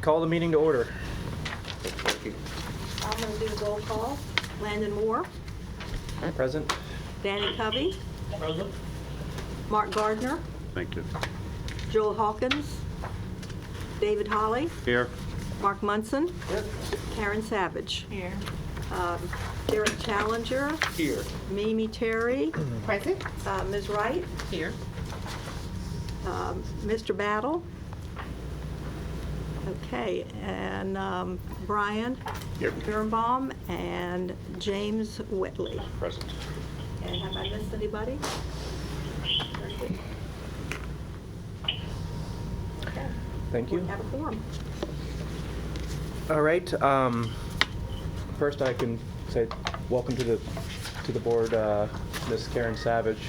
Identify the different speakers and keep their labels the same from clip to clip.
Speaker 1: call the meeting to order.
Speaker 2: I'm going to do the roll call. Landon Moore,
Speaker 1: Present.
Speaker 2: Danny Covey,
Speaker 3: Present.
Speaker 2: Mark Gardner,
Speaker 4: Thank you.
Speaker 2: Joel Hawkins, David Holly,
Speaker 4: Here.
Speaker 2: Mark Munson, Karen Savage.
Speaker 5: Here.
Speaker 2: Derek Challenger,
Speaker 3: Here.
Speaker 2: Mimi Terry,
Speaker 5: Present.
Speaker 2: Ms. Wright,
Speaker 5: Here.
Speaker 2: Mr. Battle. Okay, and Brian
Speaker 4: Here.
Speaker 2: Birnbaum and James Whitley.
Speaker 4: Present.
Speaker 2: And have I missed anybody? Very good. Okay.
Speaker 1: Thank you.
Speaker 2: We have a quorum.
Speaker 1: All right. First, I can say welcome to the board, Ms. Karen Savage,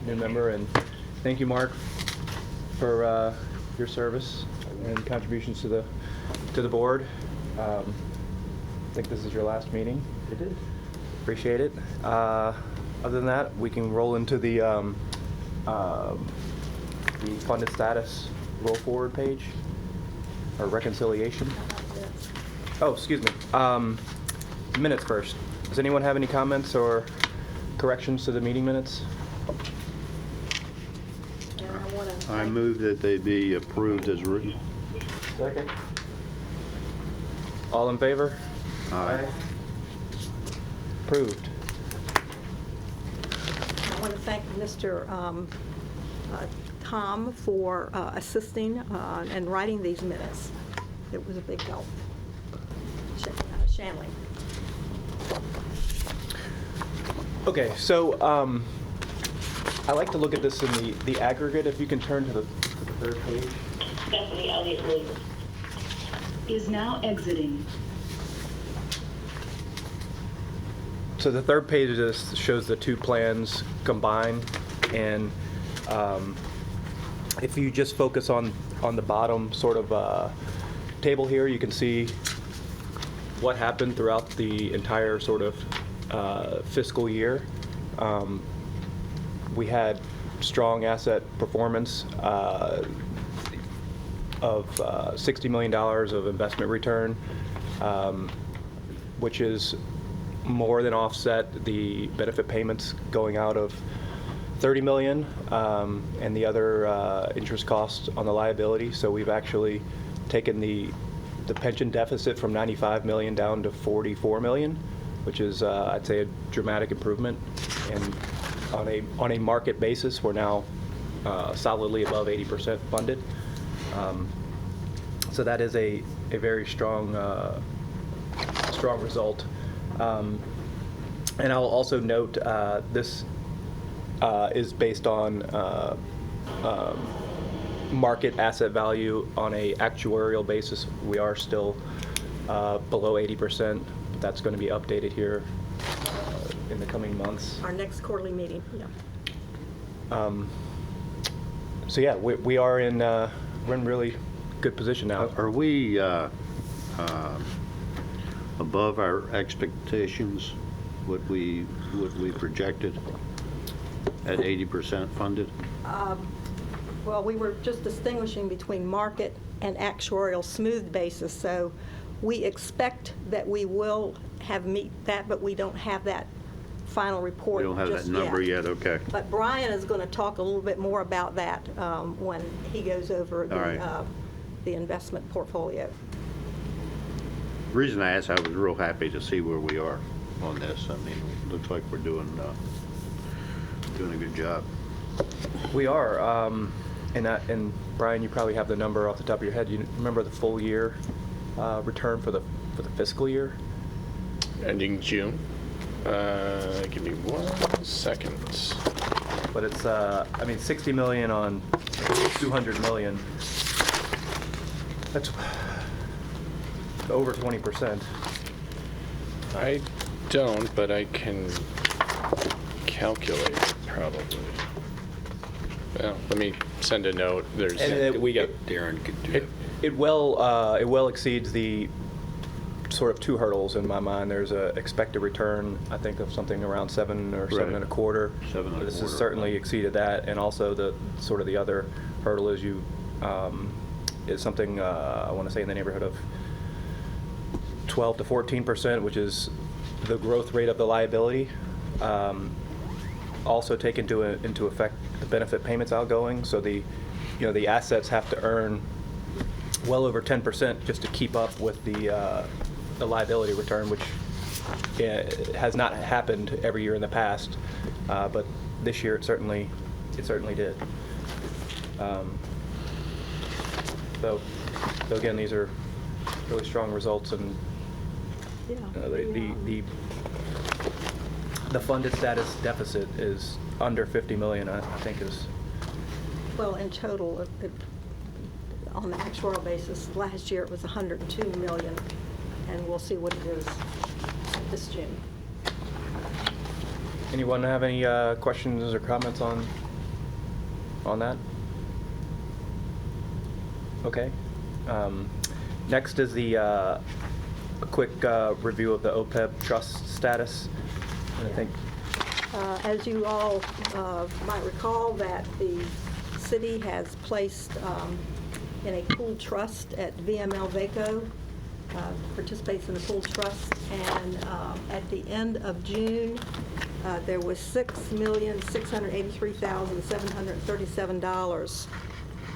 Speaker 1: new member, and thank you, Mark, for your service and contributions to the board. I think this is your last meeting.
Speaker 3: It is.
Speaker 1: Appreciate it. Other than that, we can roll into the funded status roll forward page or reconciliation. Oh, excuse me. Minutes first. Does anyone have any comments or corrections to the meeting minutes?
Speaker 2: And I want to
Speaker 4: I move that they be approved as written.
Speaker 1: Second. All in favor?
Speaker 4: Aye.
Speaker 1: Approved.
Speaker 2: I want to thank Mr. Tom for assisting and writing these minutes. It was a big help. Shanley.
Speaker 1: Okay, so I like to look at this in the aggregate. If you can turn to the third page.
Speaker 6: Stephanie Elliott Williams is now exiting.
Speaker 1: So the third page just shows the two plans combined, and if you just focus on the bottom sort of table here, you can see what happened throughout the entire sort of fiscal year. We had strong asset performance of $60 million of investment return, which is more than offset the benefit payments going out of $30 million and the other interest costs on the liability. So we've actually taken the pension deficit from $95 million down to $44 million, which is, I'd say, a dramatic improvement. And on a market basis, we're now solidly above 80% funded. So that is a very strong result. And I'll also note this is based on market asset value on a actuarial basis. We are still below 80%. That's going to be updated here in the coming months.
Speaker 2: Our next quarterly meeting, yeah.
Speaker 1: So yeah, we are we're in really good position now.
Speaker 4: Are we above our expectations, what we projected at 80% funded?
Speaker 2: Well, we were just distinguishing between market and actuarial smooth basis, so we expect that we will have meet that, but we don't have that final report
Speaker 4: We don't have that
Speaker 2: just
Speaker 4: number yet, okay.
Speaker 2: But Brian is going to talk a little bit more about that when he goes over
Speaker 4: All right.
Speaker 2: the investment portfolio.
Speaker 4: The reason I asked, I was real happy to see where we are on this. I mean, it looks like we're doing a good job.
Speaker 1: We are, and Brian, you probably have the number off the top of your head. You remember the full year return for the fiscal year?
Speaker 3: Ending June. Give me 1 second.
Speaker 1: But it's, I mean, 60 million on 200 million. That's over 20%.
Speaker 3: I don't, but I can calculate probably. Well, let me send a note. We got
Speaker 4: Darren could do
Speaker 1: it. It well exceeds the sort of two hurdles in my mind. There's a expected return, I think, of something around 7 or 7.25.
Speaker 4: 7.25.
Speaker 1: This has certainly exceeded that, and also the sort of the other hurdle is you is something, I want to say in the neighborhood of 12 to 14%, which is the growth rate of the liability. Also take into effect the benefit payments outgoing. So the assets have to earn well over 10% just to keep up with the liability return, which has not happened every year in the past, but this year it certainly did. So again, these are really strong results, and the funded status deficit is under 50 million, I think is.
Speaker 2: Well, in total, on the actuarial basis, last year it was 102 million, and we'll see what it is this June.
Speaker 1: Anyone have any questions or comments on that? Okay. Next is a quick review of the Opeb trust status. And I think
Speaker 2: as you all might recall, that the city has placed in a pooled trust at VML Vaco, participates in the pooled trust, and at the end of June, there was $6,683,737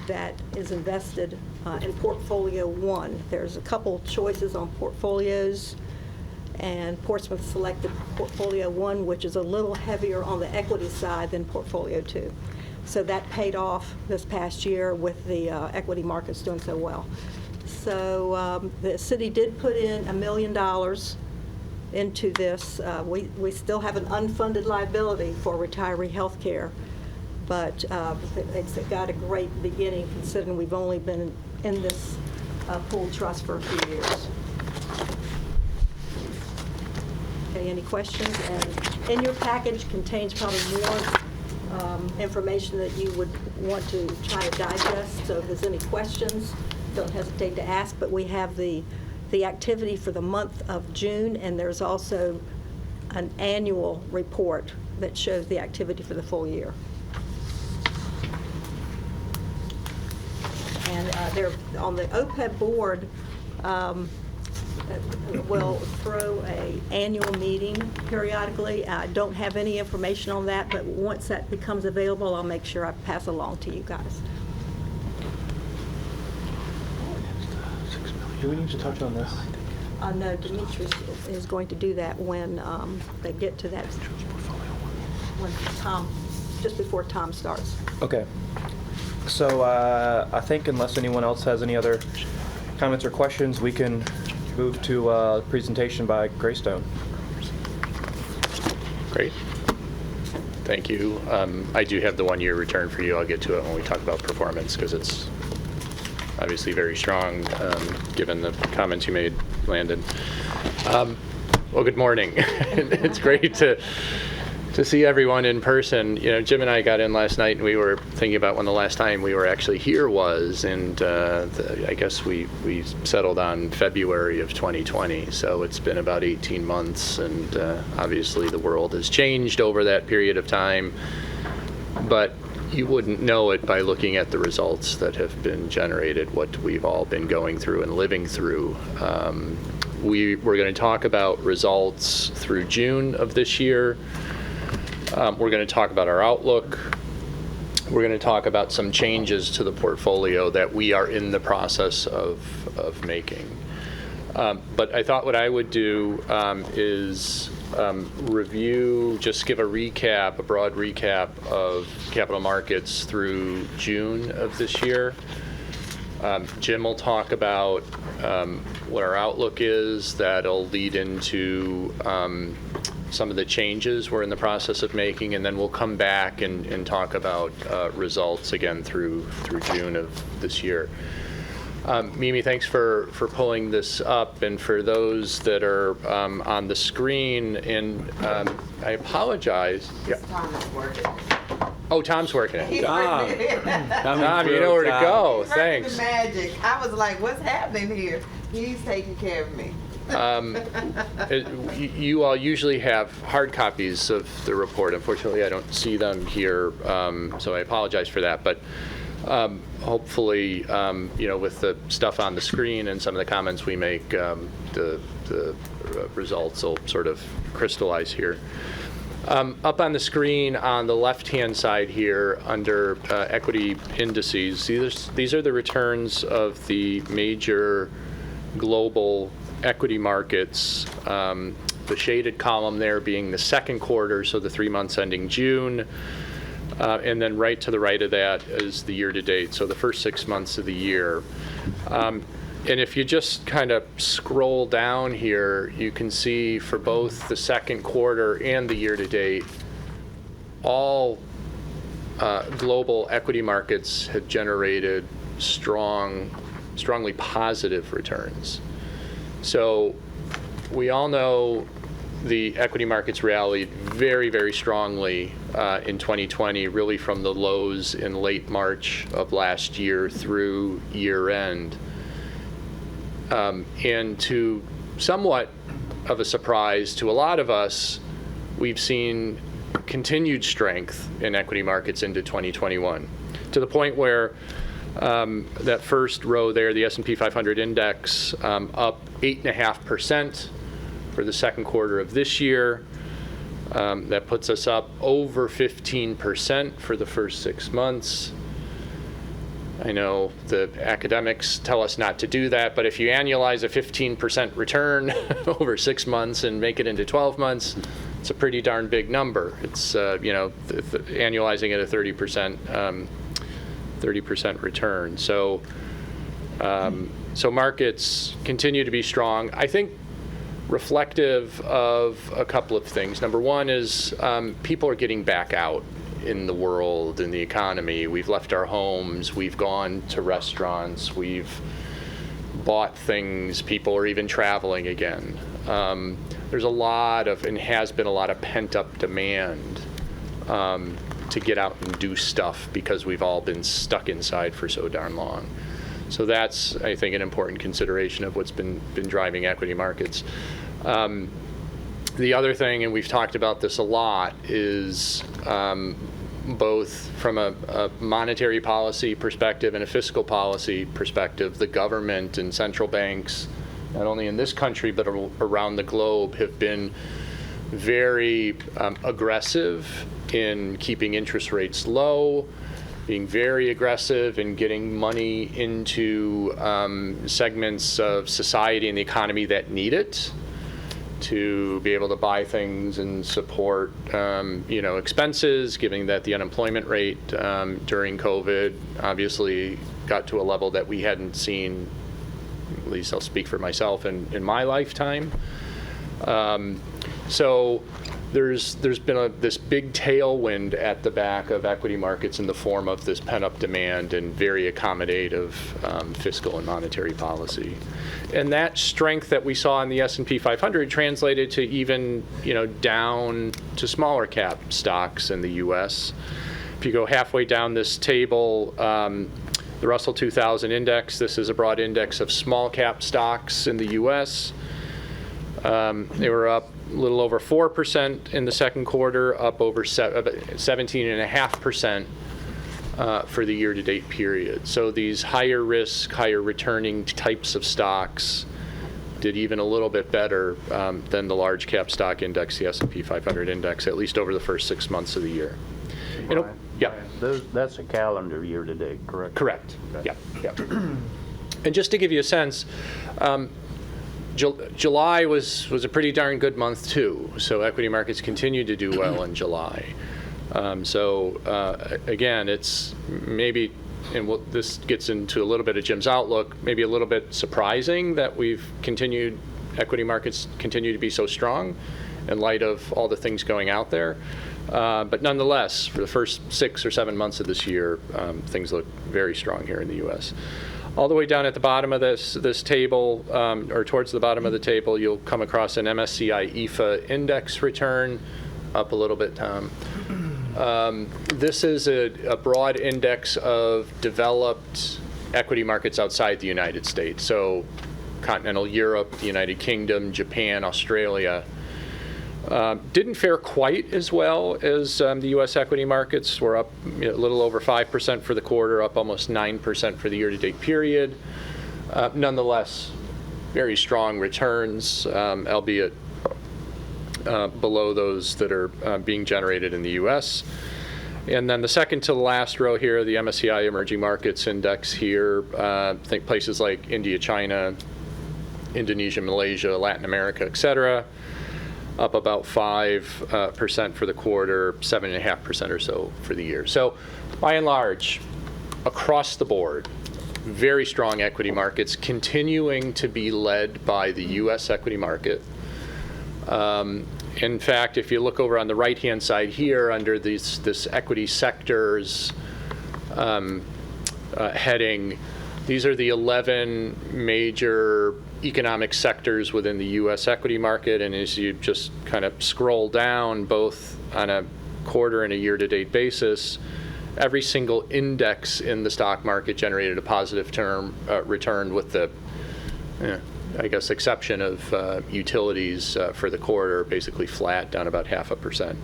Speaker 2: that is invested in Portfolio 1. There's a couple choices on portfolios, and Portsmouth selected Portfolio 1, which is a little heavier on the equity side than Portfolio 2. So that paid off this past year with the equity markets doing so well. So the city did put in $1 million into this. We still have an unfunded liability for retiree health care, but it's got a great beginning considering we've only been in this pooled trust for a few years. Okay, any questions? And in your package contains probably more information that you would want to try to digest. So if there's any questions, don't hesitate to ask. But we have the activity for the month of June, and there's also an annual report that shows the activity for the full year. And they're on the Opeb board. Will throw an annual meeting periodically. I don't have any information on that, but once that becomes available, I'll make sure I pass along to you guys.
Speaker 1: do we need to touch on this?
Speaker 2: No, Demetrius is going to do that when they get to that, when Tom, just before Tom starts.
Speaker 1: Okay. So I think unless anyone else has any other comments or questions, we can move to a presentation by Greystone.
Speaker 3: Great. Thank you. I do have the one-year return for you. I'll get to it when we talk about performance because it's obviously very strong given the comments you made, Landon. Well, good morning. It's great to see everyone in person. You know, Jim and I got in last night and we were thinking about when the last time we were actually here was, and I guess we settled on February of 2020. So it's been about 18 months, and obviously the world has changed over that period of time. But you wouldn't know it by looking at the results that have been generated, what we've all been going through and living through. We're going to talk about results through June of this year. We're going to talk about our outlook. We're going to talk about some changes to the portfolio that we are in the process of making. But I thought what I would do is review, just give a broad recap of capital markets through June of this year. Jim will talk about what our outlook is. That'll lead into some of the changes we're in the process of making, and then we'll come back and talk about results again through June of this year. Mimi, thanks for pulling this up, and for those that are on the screen, and I apologize.
Speaker 5: Tom is working.
Speaker 3: Oh, Tom's working it.
Speaker 5: Tom,
Speaker 3: You know where to go.
Speaker 5: He's working
Speaker 3: Thanks.
Speaker 5: the magic. I was like, what's happening here? He's taking care of me.
Speaker 3: You all usually have hard copies of the report. Unfortunately, I don't see them here, so I apologize for that. But hopefully, with the stuff on the screen and some of the comments we make, the results will sort of crystallize here. Up on the screen on the left-hand side here under equity indices, these are the returns of the major global equity markets. The shaded column there being the second quarter, so the 3 months ending June. And then right to the right of that is the year-to-date, so the first 6 months of the year. And if you just kind of scroll down here, you can see for both the second quarter and the year-to-date, all global equity markets have generated strongly positive returns. So we all know the equity markets rallied very, very strongly in 2020, really from the lows in late March of last year through year end. And to somewhat of a surprise to a lot of us, we've seen continued strength in equity markets into 2021, to the point where that first row there, the S&P 500 index, up 8.5% for the second quarter of this year. That puts us up over 15% for the first 6 months. I know the academics tell us not to do that, but if you annualize a 15% return over 6 months and make it into 12 months, it's a pretty darn big number. It's, annualizing at a 30% return. So, so markets continue to be strong. I think reflective of a couple of things. Number one is people are getting back out in the world, in the economy. We've left our homes, we've gone to restaurants, we've bought things, people are even traveling again. There's a lot of, and has been a lot of pent-up demand to get out and do stuff because we've all been stuck inside for so darn long. So that's, I think, an important consideration of what's been driving equity markets. The other thing, and we've talked about this a lot, is both from a monetary policy perspective and a fiscal policy perspective, the government and central banks, not only in this country but around the globe, have been very aggressive in keeping interest rates low, being very aggressive in getting money into segments of society and the economy that need it, to be able to buy things and support expenses, given that the unemployment rate during COVID obviously got to a level that we hadn't seen, at least I'll speak for myself, in my lifetime. So there's been this big tailwind at the back of equity markets in the form of this pent-up demand and very accommodative fiscal and monetary policy. And that strength that we saw in the S&P 500 translated to even, down to smaller cap stocks in the U.S. If you go halfway down this table, the Russell 2000 index, this is a broad index of small cap stocks in the U.S. They were up a little over 4% in the second quarter, up over 17.5% for the year-to-date period. So these higher risk, higher returning types of stocks did even a little bit better than the large cap stock index, the S&P 500 index, at least over the first 6 months of the year. Yeah.
Speaker 4: That's a calendar year to date, correct?
Speaker 3: Correct.
Speaker 4: Okay.
Speaker 3: Yeah. And just to give you a sense, July was a pretty darn good month too. So equity markets continued to do well in July. Again, it's maybe, and this gets into a little bit of Jim's outlook, maybe a little bit surprising that equity markets continue to be so strong in light of all the things going out there. But nonetheless, for the first 6 or 7 months of this year, things look very strong here in the U.S. All the way down at the bottom of this table, or towards the bottom of the table, you'll come across an MSCI EFA index return, up a little bit, Tom. This is a broad index of developed equity markets outside the United States. So continental Europe, the United Kingdom, Japan, Australia. Didn't fare quite as well as the U.S. equity markets. We're up a little over 5% for the quarter, up almost 9% for the year-to-date period. Nonetheless, very strong returns, albeit below those that are being generated in the U.S. And then the second to the last row here, the Msci Emerging Markets Index here, think places like India, China, Indonesia, Malaysia, Latin America, et cetera, up about 5% for the quarter, 7.5% or so for the year. So by and large, across the board, very strong equity markets, continuing to be led by the U.S. equity market. In fact, if you look over on the right-hand side here under this equity sectors heading, these are the 11 major economic sectors within the U.S. equity market. And as you just kind of scroll down, both on a quarter and a year-to-date basis, every single index in the stock market generated a positive return with the, I guess, exception of utilities for the quarter, basically flat, down about 0.5%.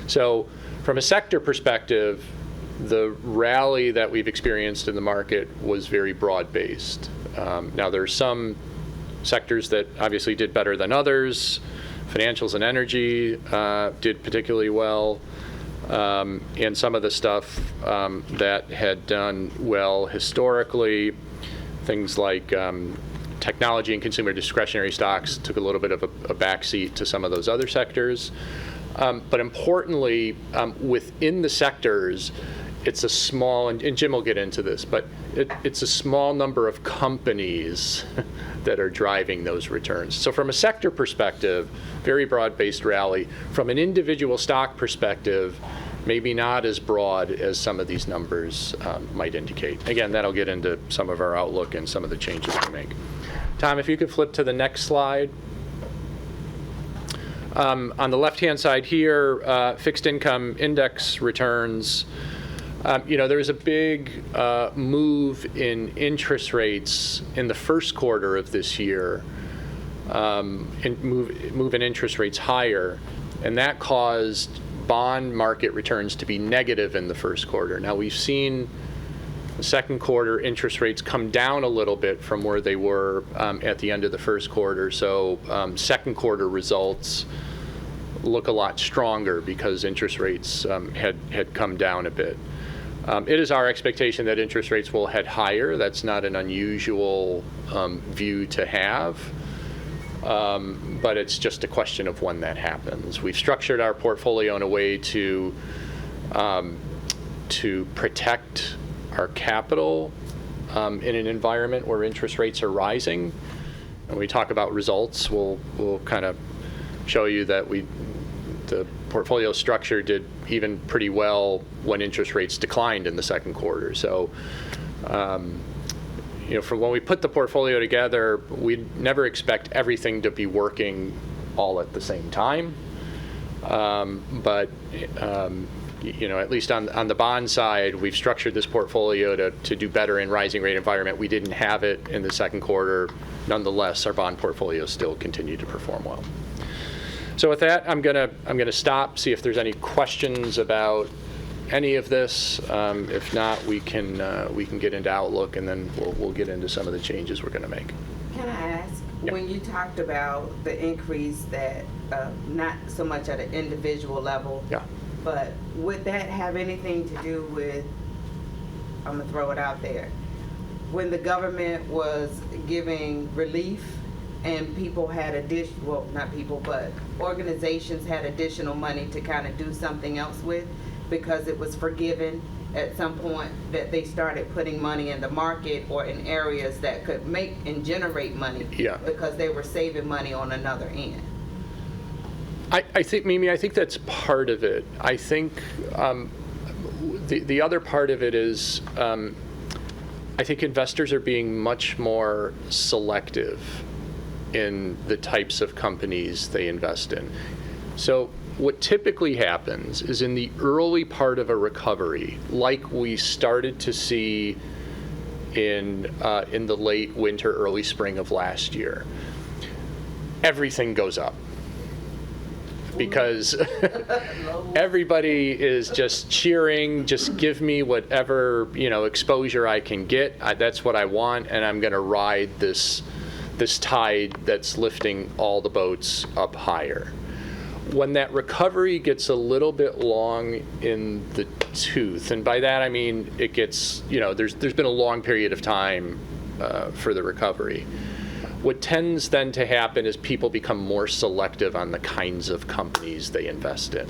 Speaker 3: So from a sector perspective, the rally that we've experienced in the market was very broad-based. Now, there are some sectors that obviously did better than others. Financials and energy did particularly well. And some of the stuff that had done well historically, things like technology and consumer discretionary stocks took a little bit of a backseat to some of those other sectors. But importantly, within the sectors, it's a small, and Jim will get into this, but it's a small number of companies that are driving those returns. So from a sector perspective, very broad-based rally. From an individual stock perspective, maybe not as broad as some of these numbers might indicate. Again, that'll get into some of our outlook and some of the changes we make. Tom, if you could flip to the next slide. On the left-hand side here, fixed income index returns. There was a big move in interest rates in the first quarter of this year, move in interest rates higher, and that caused bond market returns to be negative in the first quarter. Now, we've seen the second quarter interest rates come down a little bit from where they were at the end of the first quarter, so second quarter results look a lot stronger because interest rates had come down a bit. It is our expectation that interest rates will head higher. That's not an unusual view to have, but it's just a question of when that happens. We've structured our portfolio in a way to protect our capital in an environment where interest rates are rising. When we talk about results, we'll kind of show you that the portfolio structure did even pretty well when interest rates declined in the second quarter. So, for when we put the portfolio together, we never expect everything to be working all at the same time. But at least on the bond side, we've structured this portfolio to do better in rising rate environment. We didn't have it in the second quarter. Nonetheless, our bond portfolio still continued to perform well. So with that, I'm gonna stop, see if there's any questions about any of this. If not, we can get into Outlook, and then we'll get into some of the changes we're going to make.
Speaker 5: Can I ask,
Speaker 3: Yep.
Speaker 5: when you talked about the increase that, not so much at an individual level,
Speaker 3: Yeah.
Speaker 5: but would that have anything to do with, I'm gonna throw it out there, when the government was giving relief and people had not people, but organizations had additional money to kind of do something else with because it was forgiven at some point, that they started putting money in the market or in areas that could make and generate money,
Speaker 3: Yeah.
Speaker 5: because they were saving money on another end?
Speaker 3: I think, Mimi, I think that's part of it. I think the other part of it is I think investors are being much more selective in the types of companies they invest in. So what typically happens is in the early part of a recovery, like we started to see in the late winter, early spring of last year, everything goes up. because everybody is just cheering, just give me whatever, exposure I can get. That's what I want, and I'm going to ride this tide that's lifting all the boats up higher. When that recovery gets a little bit long in the tooth, and by that I mean it gets, there's been a long period of time for the recovery. What tends then to happen is people become more selective on the kinds of companies they invest in.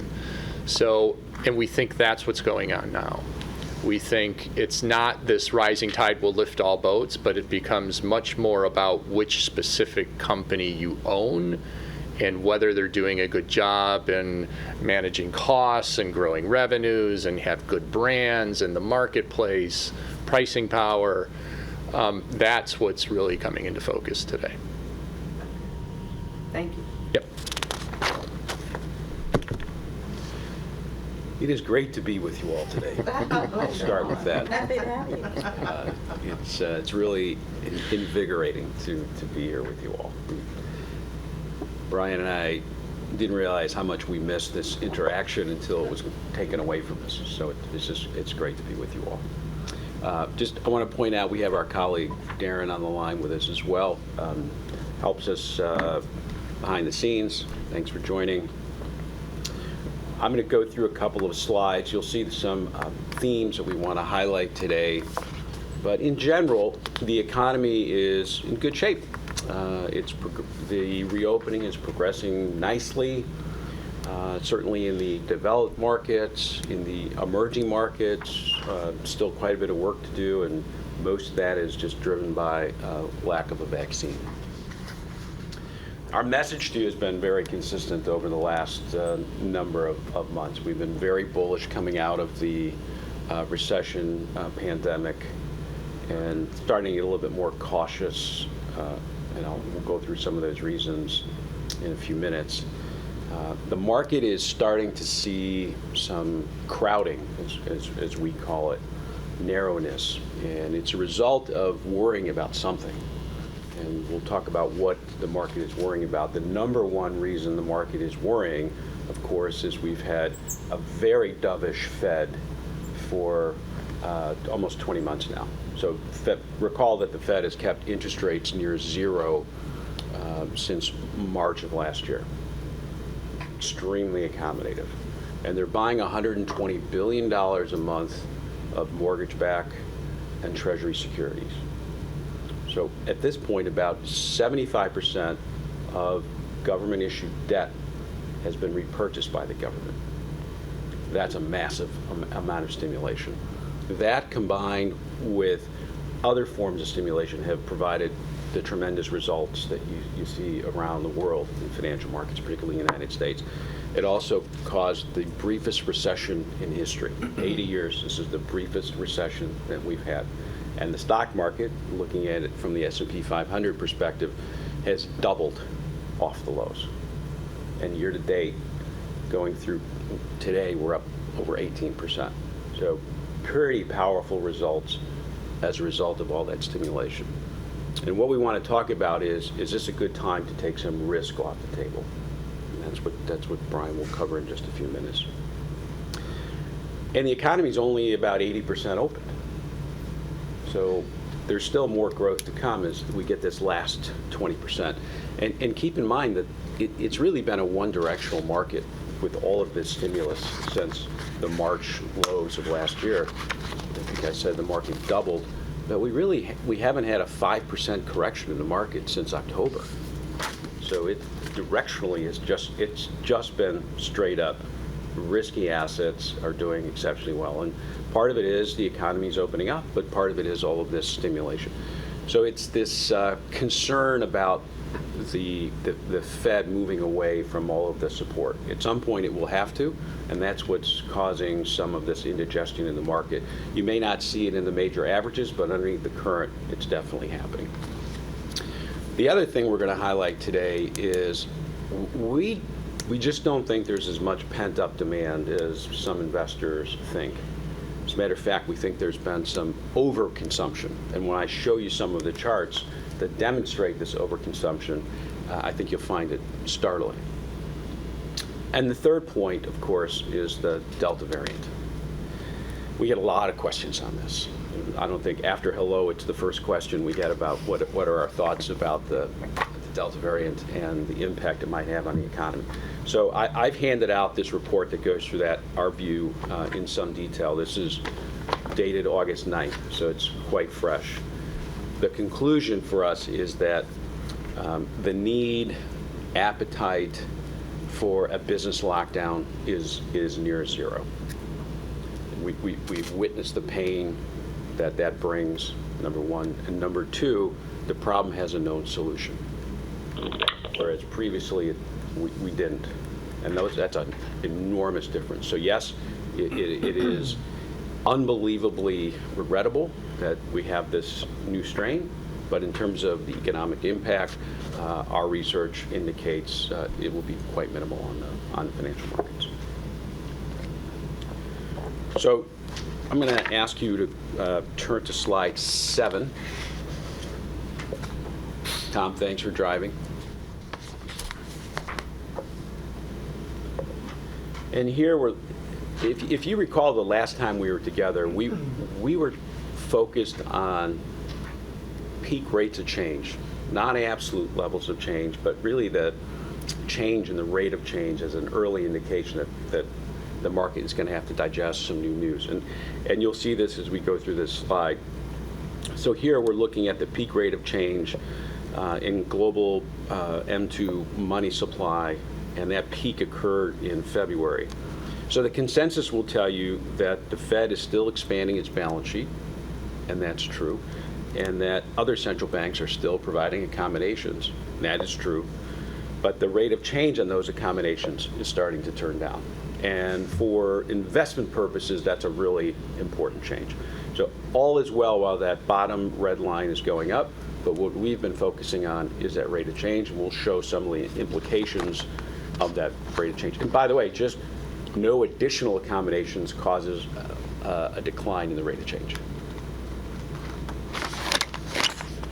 Speaker 3: So, and we think that's what's going on now. We think it's not this rising tide will lift all boats, but it becomes much more about which specific company you own and whether they're doing a good job in managing costs and growing revenues and have good brands in the marketplace, pricing power. That's what's really coming into focus today.
Speaker 5: Thank you.
Speaker 3: Yep.
Speaker 7: It is great to be with you all today. I'll start with that.
Speaker 2: Happy to have you.
Speaker 7: It's really invigorating to be here with you all. Brian and I didn't realize how much we missed this interaction until it was taken away from us. So it's great to be with you all. I want to point out we have our colleague Darren on the line with us as well. Helps us behind the scenes. Thanks for joining. I'm going to go through a couple of slides. You'll see some themes that we want to highlight today. But in general, the economy is in good shape. The reopening is progressing nicely. Certainly in the developed markets, in the emerging markets, still quite a bit of work to do, and most of that is just driven by lack of a vaccine. Our message to you has been very consistent over the last number of months. We've been very bullish coming out of the recession pandemic and starting to get a little bit more cautious. We'll go through some of those reasons in a few minutes. The market is starting to see some crowding, as we call it, narrowness, and it's a result of worrying about something. And we'll talk about what the market is worrying about. The number one reason the market is worrying, of course, is we've had a very dovish Fed for almost 20 months now. So recall that the Fed has kept interest rates near zero since March of last year. Extremely accommodative. And they're buying $120 billion a month of mortgage-backed and Treasury securities. So at this point, about 75% of government-issued debt has been repurchased by the government. That's a massive amount of stimulation. That, combined with other forms of stimulation, have provided the tremendous results that you see around the world in financial markets, particularly in the United States. It also caused the briefest recession in history. 80 years, this is the briefest recession that we've had. And the stock market, looking at it from the S&P 500 perspective, has doubled off the lows. And year to date, going through today, we're up over 18%. So pretty powerful results as a result of all that stimulation. And what we want to talk about is this a good time to take some risk off the table? And that's what Brian will cover in just a few minutes. And the economy is only about 80% open. So there's still more growth to come as we get this last 20%. And keep in mind that it's really been a one-directional market with all of this stimulus since the March lows of last year. I think I said the market doubled, but we haven't had a 5% correction in the market since October. So it directionally it's just been straight up. Risky assets are doing exceptionally well, and part of it is the economy's opening up, but part of it is all of this stimulation. So it's this concern about the Fed moving away from all of the support. At some point it will have to, and that's what's causing some of this indigestion in the market. You may not see it in the major averages, but underneath the current, it's definitely happening. The other thing we're going to highlight today is we just don't think there's as much pent-up demand as some investors think. As a matter of fact, we think there's been some overconsumption. And when I show you some of the charts that demonstrate this overconsumption, I think you'll find it startling. And the third point, of course, is the Delta variant. We get a lot of questions on this. I don't think after hello, it's the first question we get about what are our thoughts about the Delta variant and the impact it might have on the economy. So I've handed out this report that goes through that, our view in some detail. This is dated August 9th, so it's quite fresh. The conclusion for us is that the need, appetite for a business lockdown is near zero. We've witnessed the pain that brings, number one. And number two, the problem has a known solution. Whereas previously we didn't. And that's an enormous difference. So yes, it is unbelievably regrettable that we have this new strain, but in terms of the economic impact, our research indicates it will be quite minimal on the financial markets. So I'm going to ask you to turn to slide 7. Tom, thanks for driving. And here if you recall the last time we were together, we were focused on peak rates of change, not absolute levels of change, but really the change and the rate of change as an early indication that the market is going to have to digest some new news. And you'll see this as we go through this slide. So here we're looking at the peak rate of change in global M2 money supply, and that peak occurred in February. So the consensus will tell you that the Fed is still expanding its balance sheet, and that's true, and that other central banks are still providing accommodations, and that is true. But the rate of change on those accommodations is starting to turn down. And for investment purposes, that's a really important change. So all is well while that bottom red line is going up, but what we've been focusing on is that rate of change, and we'll show some of the implications of that rate of change. And by the way, just no additional accommodations causes a decline in the rate of change.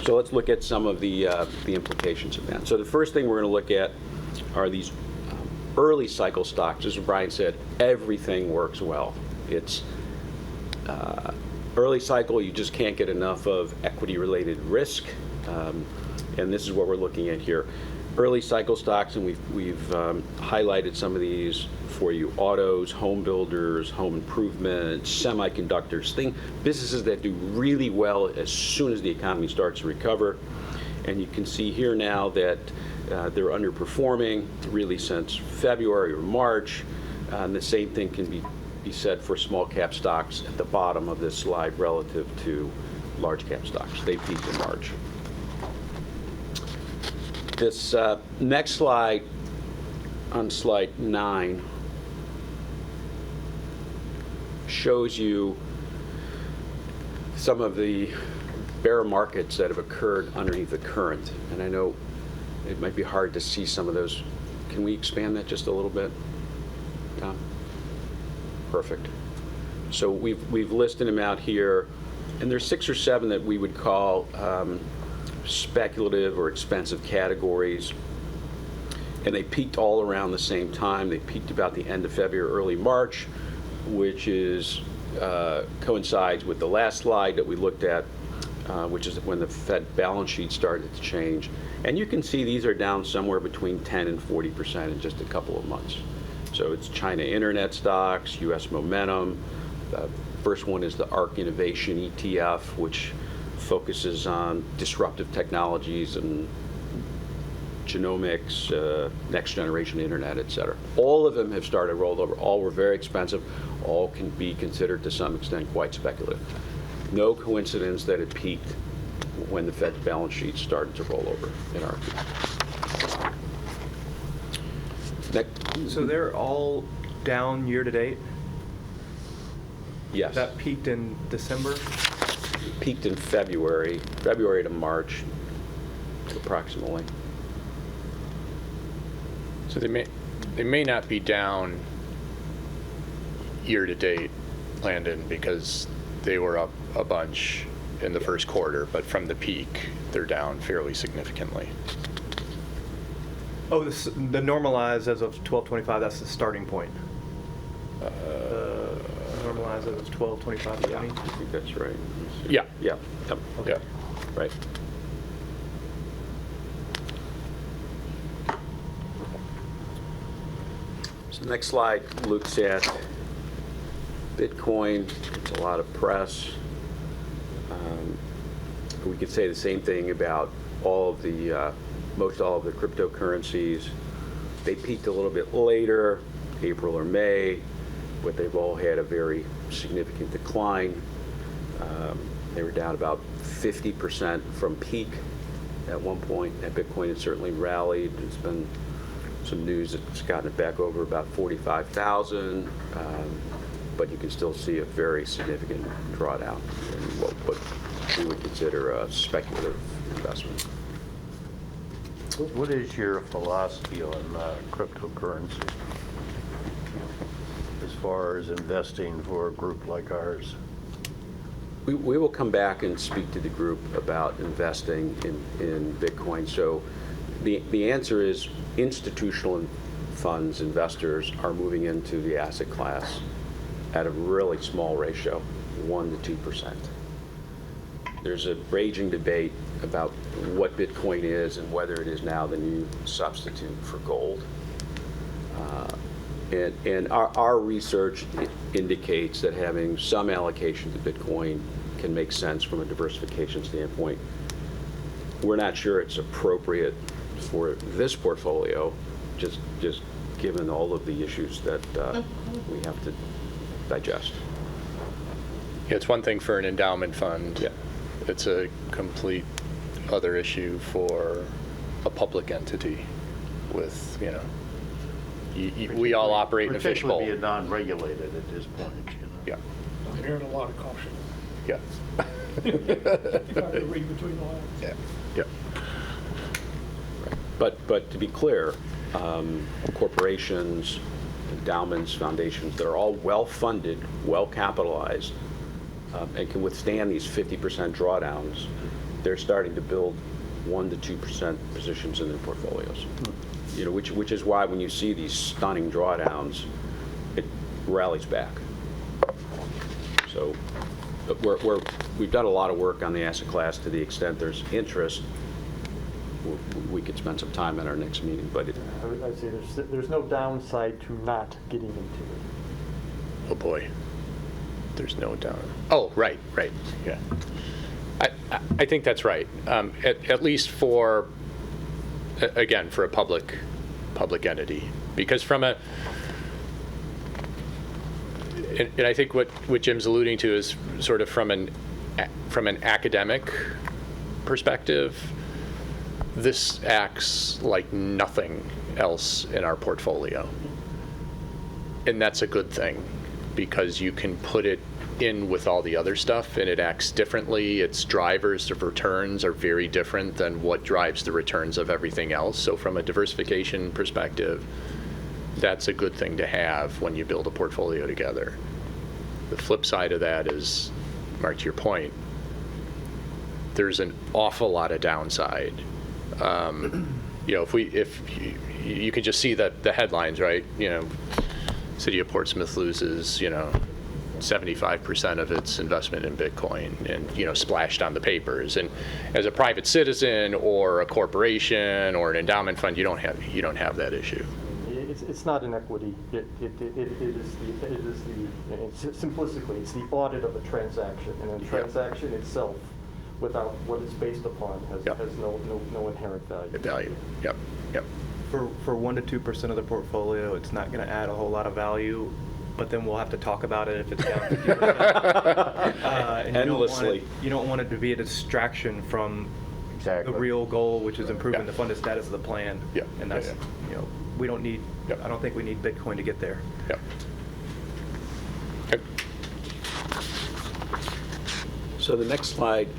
Speaker 7: So let's look at some of the implications of that. So the first thing we're going to look at are these early cycle stocks. As Brian said, everything works well. It's early cycle, you just can't get enough of equity-related risk, and this is what we're looking at here. Early cycle stocks, and we've highlighted some of these for you: autos, home builders, home improvement, semiconductors, businesses that do really well as soon as the economy starts to recover. And you can see here now that they're underperforming really since February or March. And the same thing can be said for small cap stocks at the bottom of this slide relative to large cap stocks. They peaked in March. This next slide, on slide 9, shows you some of the bear markets that have occurred underneath the current. And I know it might be hard to see some of those. Can we expand that just a little bit, Tom? Perfect. So we've listed them out here, and there's 6 or 7 that we would call speculative or expensive categories, and they peaked all around the same time. They peaked about the end of February, early March, which is coincides with the last slide that we looked at, which is when the Fed balance sheet started to change. And you can see these are down somewhere between 10 and 40% in just a couple of months. So it's China internet stocks, U.S. momentum. The first one is the ARK Innovation ETF, which focuses on disruptive technologies and genomics, next generation internet, et cetera. All of them have started rolled over. All were very expensive. All can be considered to some extent quite speculative. No coincidence that it peaked when the Fed's balance sheet started to roll over in our view.
Speaker 1: So they're all down year to date?
Speaker 7: Yes.
Speaker 1: That peaked in December?
Speaker 7: Peaked in February to March, approximately.
Speaker 3: So they may not be down year to date, Landon, because they were up a bunch in the first quarter, but from the peak, they're down fairly significantly.
Speaker 1: Oh, the normalized as of 12/25, that's the starting point. Normalized as of 12/25/20.
Speaker 7: Yeah, I think that's right. Let me see.
Speaker 3: Yeah.
Speaker 7: Yeah, yep,
Speaker 3: Yeah.
Speaker 7: right. So the next slide looks at Bitcoin. It's a lot of press. We could say the same thing about all of the, most all of the cryptocurrencies. They peaked a little bit later, April or May, but they've all had a very significant decline. They were down about 50% from peak at one point. And Bitcoin has certainly rallied. There's been some news that it's gotten it back over about 45,000, but you can still see a very significant drawdown in what we would consider a speculative investment.
Speaker 4: What is your philosophy on cryptocurrency as far as investing for a group like ours?
Speaker 7: We will come back and speak to the group about investing in Bitcoin. So the answer is institutional funds, investors, are moving into the asset class at a really small ratio, 1 to 2%. There's a raging debate about what Bitcoin is and whether it is now the new substitute for gold. And our research indicates that having some allocation to Bitcoin can make sense from a diversification standpoint. We're not sure it's appropriate for this portfolio, just given all of the issues that we have to digest.
Speaker 3: Yeah, it's one thing for an endowment fund.
Speaker 7: Yeah.
Speaker 3: It's a complete other issue for a public entity with, we all operate in a fishbowl.
Speaker 4: Particularly be non-regulated at this point,
Speaker 3: Yeah,
Speaker 8: I'm hearing a lot of caution.
Speaker 3: yeah,
Speaker 8: You got to read between the lines.
Speaker 3: yeah, yeah.
Speaker 7: But to be clear, corporations, endowments, foundations, they're all well-funded, well-capitalized, and can withstand these 50% drawdowns. They're starting to build 1 to 2% positions in their portfolios. Which is why when you see these stunning drawdowns, it rallies back. So we've done a lot of work on the asset class. To the extent there's interest, we could spend some time at our next meeting. But
Speaker 9: I'd say there's no downside to not getting into it.
Speaker 3: Oh boy, there's no down. Oh, right, yeah. I think that's right. At least for, again, for a public entity, because from a, and I think what Jim's alluding to is sort of from an academic perspective, this acts like nothing else in our portfolio. And that's a good thing, because you can put it in with all the other stuff and it acts differently. Its drivers of returns are very different than what drives the returns of everything else. So from a diversification perspective, that's a good thing to have when you build a portfolio together. The flip side of that is, Mark, to your point, there's an awful lot of downside. If you can just see the headlines, right? City of Portsmouth loses, 75% of its investment in Bitcoin, and splashed on the papers. And as a private citizen or a corporation or an endowment fund, you don't have that issue.
Speaker 9: It's not an equity. It is simplistically, it's the audit of a transaction, and a transaction itself, without what it's based upon, has no inherent value.
Speaker 3: Yep.
Speaker 1: For 1 to 2% of the portfolio, it's not going to add a whole lot of value, but then we'll have to talk about it if it's down 50%. And
Speaker 7: Endlessly.
Speaker 1: You don't want it to be a distraction from
Speaker 4: Exactly.
Speaker 1: the real goal, which is improving the funded status of the plan.
Speaker 3: Yeah.
Speaker 1: And that's, we don't need,
Speaker 3: Yeah.
Speaker 1: I don't think we need Bitcoin to get there.
Speaker 3: Yep. Okay.
Speaker 7: So the next slide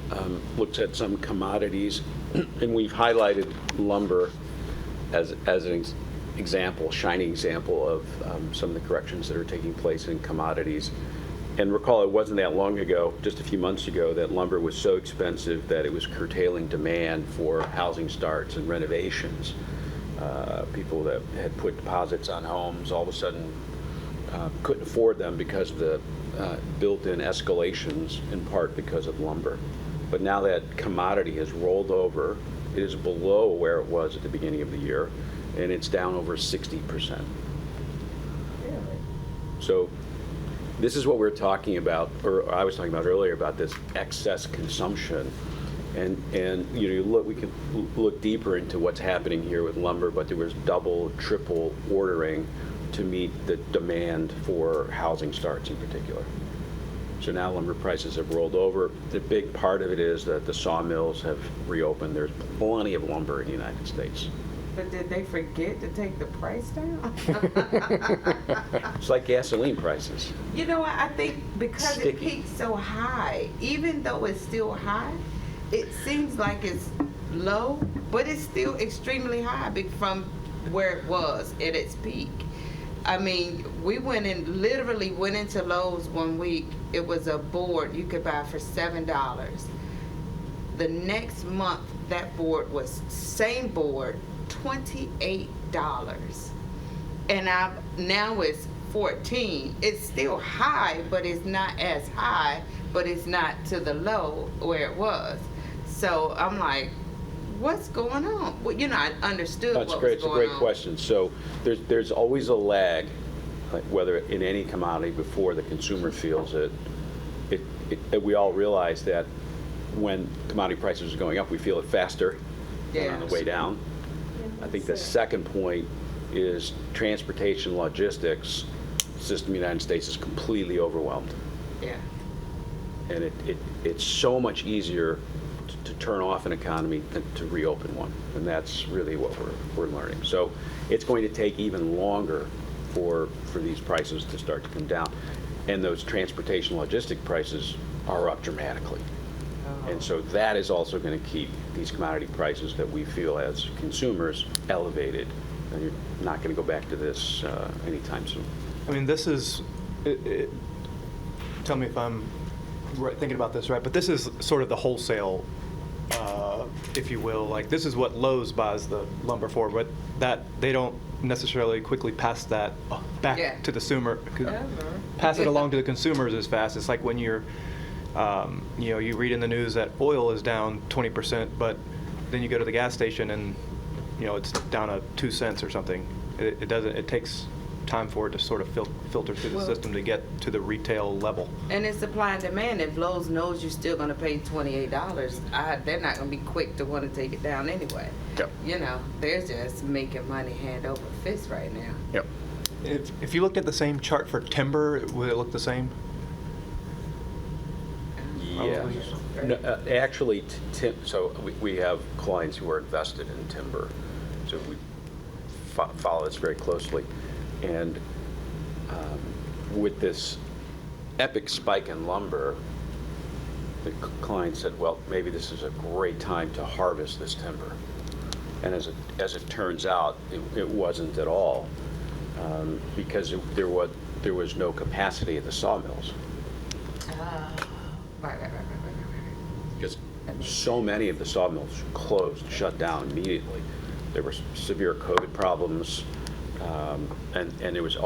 Speaker 7: looks at some commodities, and we've highlighted lumber as an example, shining example of some of the corrections that are taking place in commodities. And recall, it wasn't that long ago, just a few months ago, that lumber was so expensive that it was curtailing demand for housing starts and renovations. People that had put deposits on homes all of a sudden couldn't afford them because of the built-in escalations, in part because of lumber. But now that commodity has rolled over, it is below where it was at the beginning of the year, and it's down over 60%. So this is what we're talking about, or I was talking about earlier, about this excess consumption. And you know, we could look deeper into what's happening here with lumber, but there was double, triple ordering to meet the demand for housing starts in particular. So now lumber prices have rolled over. The big part of it is that the sawmills have reopened. There's plenty of lumber in the United States.
Speaker 5: But did they forget to take the price down?
Speaker 7: It's like gasoline prices.
Speaker 5: You know, I think because it
Speaker 7: Sticky.
Speaker 5: peaked so high, even though it's still high, it seems like it's low, but it's still extremely high from where it was at its peak. I mean, we literally went into Lowe's one week. It was a board you could buy for $7. The next month, that board was same board, $28. And now it's 14. It's still high, but it's not as high, but it's not to the low where it was. So I'm like, what's going on? Well, you know, I understood
Speaker 7: That's
Speaker 5: what
Speaker 7: great.
Speaker 5: was
Speaker 7: It's a
Speaker 5: going
Speaker 7: great
Speaker 5: on.
Speaker 7: question. So there's always a lag, like whether in any commodity, before the consumer feels it. We all realize that when commodity prices are going up, we feel it faster than on the way down. I think the second point is transportation logistics system in the United States is completely overwhelmed.
Speaker 5: Yeah.
Speaker 7: And it's so much easier to turn off an economy than to reopen one. And that's really what we're learning. So it's going to take even longer for these prices to start to come down. And those transportation logistic prices are up dramatically. And so that is also going to keep these commodity prices that we feel as consumers elevated. And you're not going to go back to this anytime soon.
Speaker 1: I mean, this is, tell me if I'm thinking about this right, but this is sort of the wholesale, if you will. Like, this is what Lowe's buys the lumber for, but that they don't necessarily quickly pass that back to the consumer. Pass it along to the consumers as fast. It's like when you're, you know, you read in the news that oil is down 20%, but then you go to the gas station and, you know, it's down to 2 cents or something. It doesn't. It takes time for it to sort of filter through the system to get to the retail level.
Speaker 5: And it's supply and demand. If Lowe's knows you're still going to pay $28, they're not going to be quick to want to take it down anyway.
Speaker 3: Yep.
Speaker 5: You know, they're just making money hand over fist right now.
Speaker 3: Yep.
Speaker 1: If you looked at the same chart for timber, would it look the same?
Speaker 7: Yeah. No, actually, so we have clients who are invested in timber, so we follow this very closely. And with this epic spike in lumber, the client said, well, maybe this is a great time to harvest this timber. And as it turns out, it wasn't at all, because there was no capacity at the sawmills.
Speaker 5: Right.
Speaker 7: Because so many of the sawmills closed, shut down immediately. There were severe COVID problems, and there was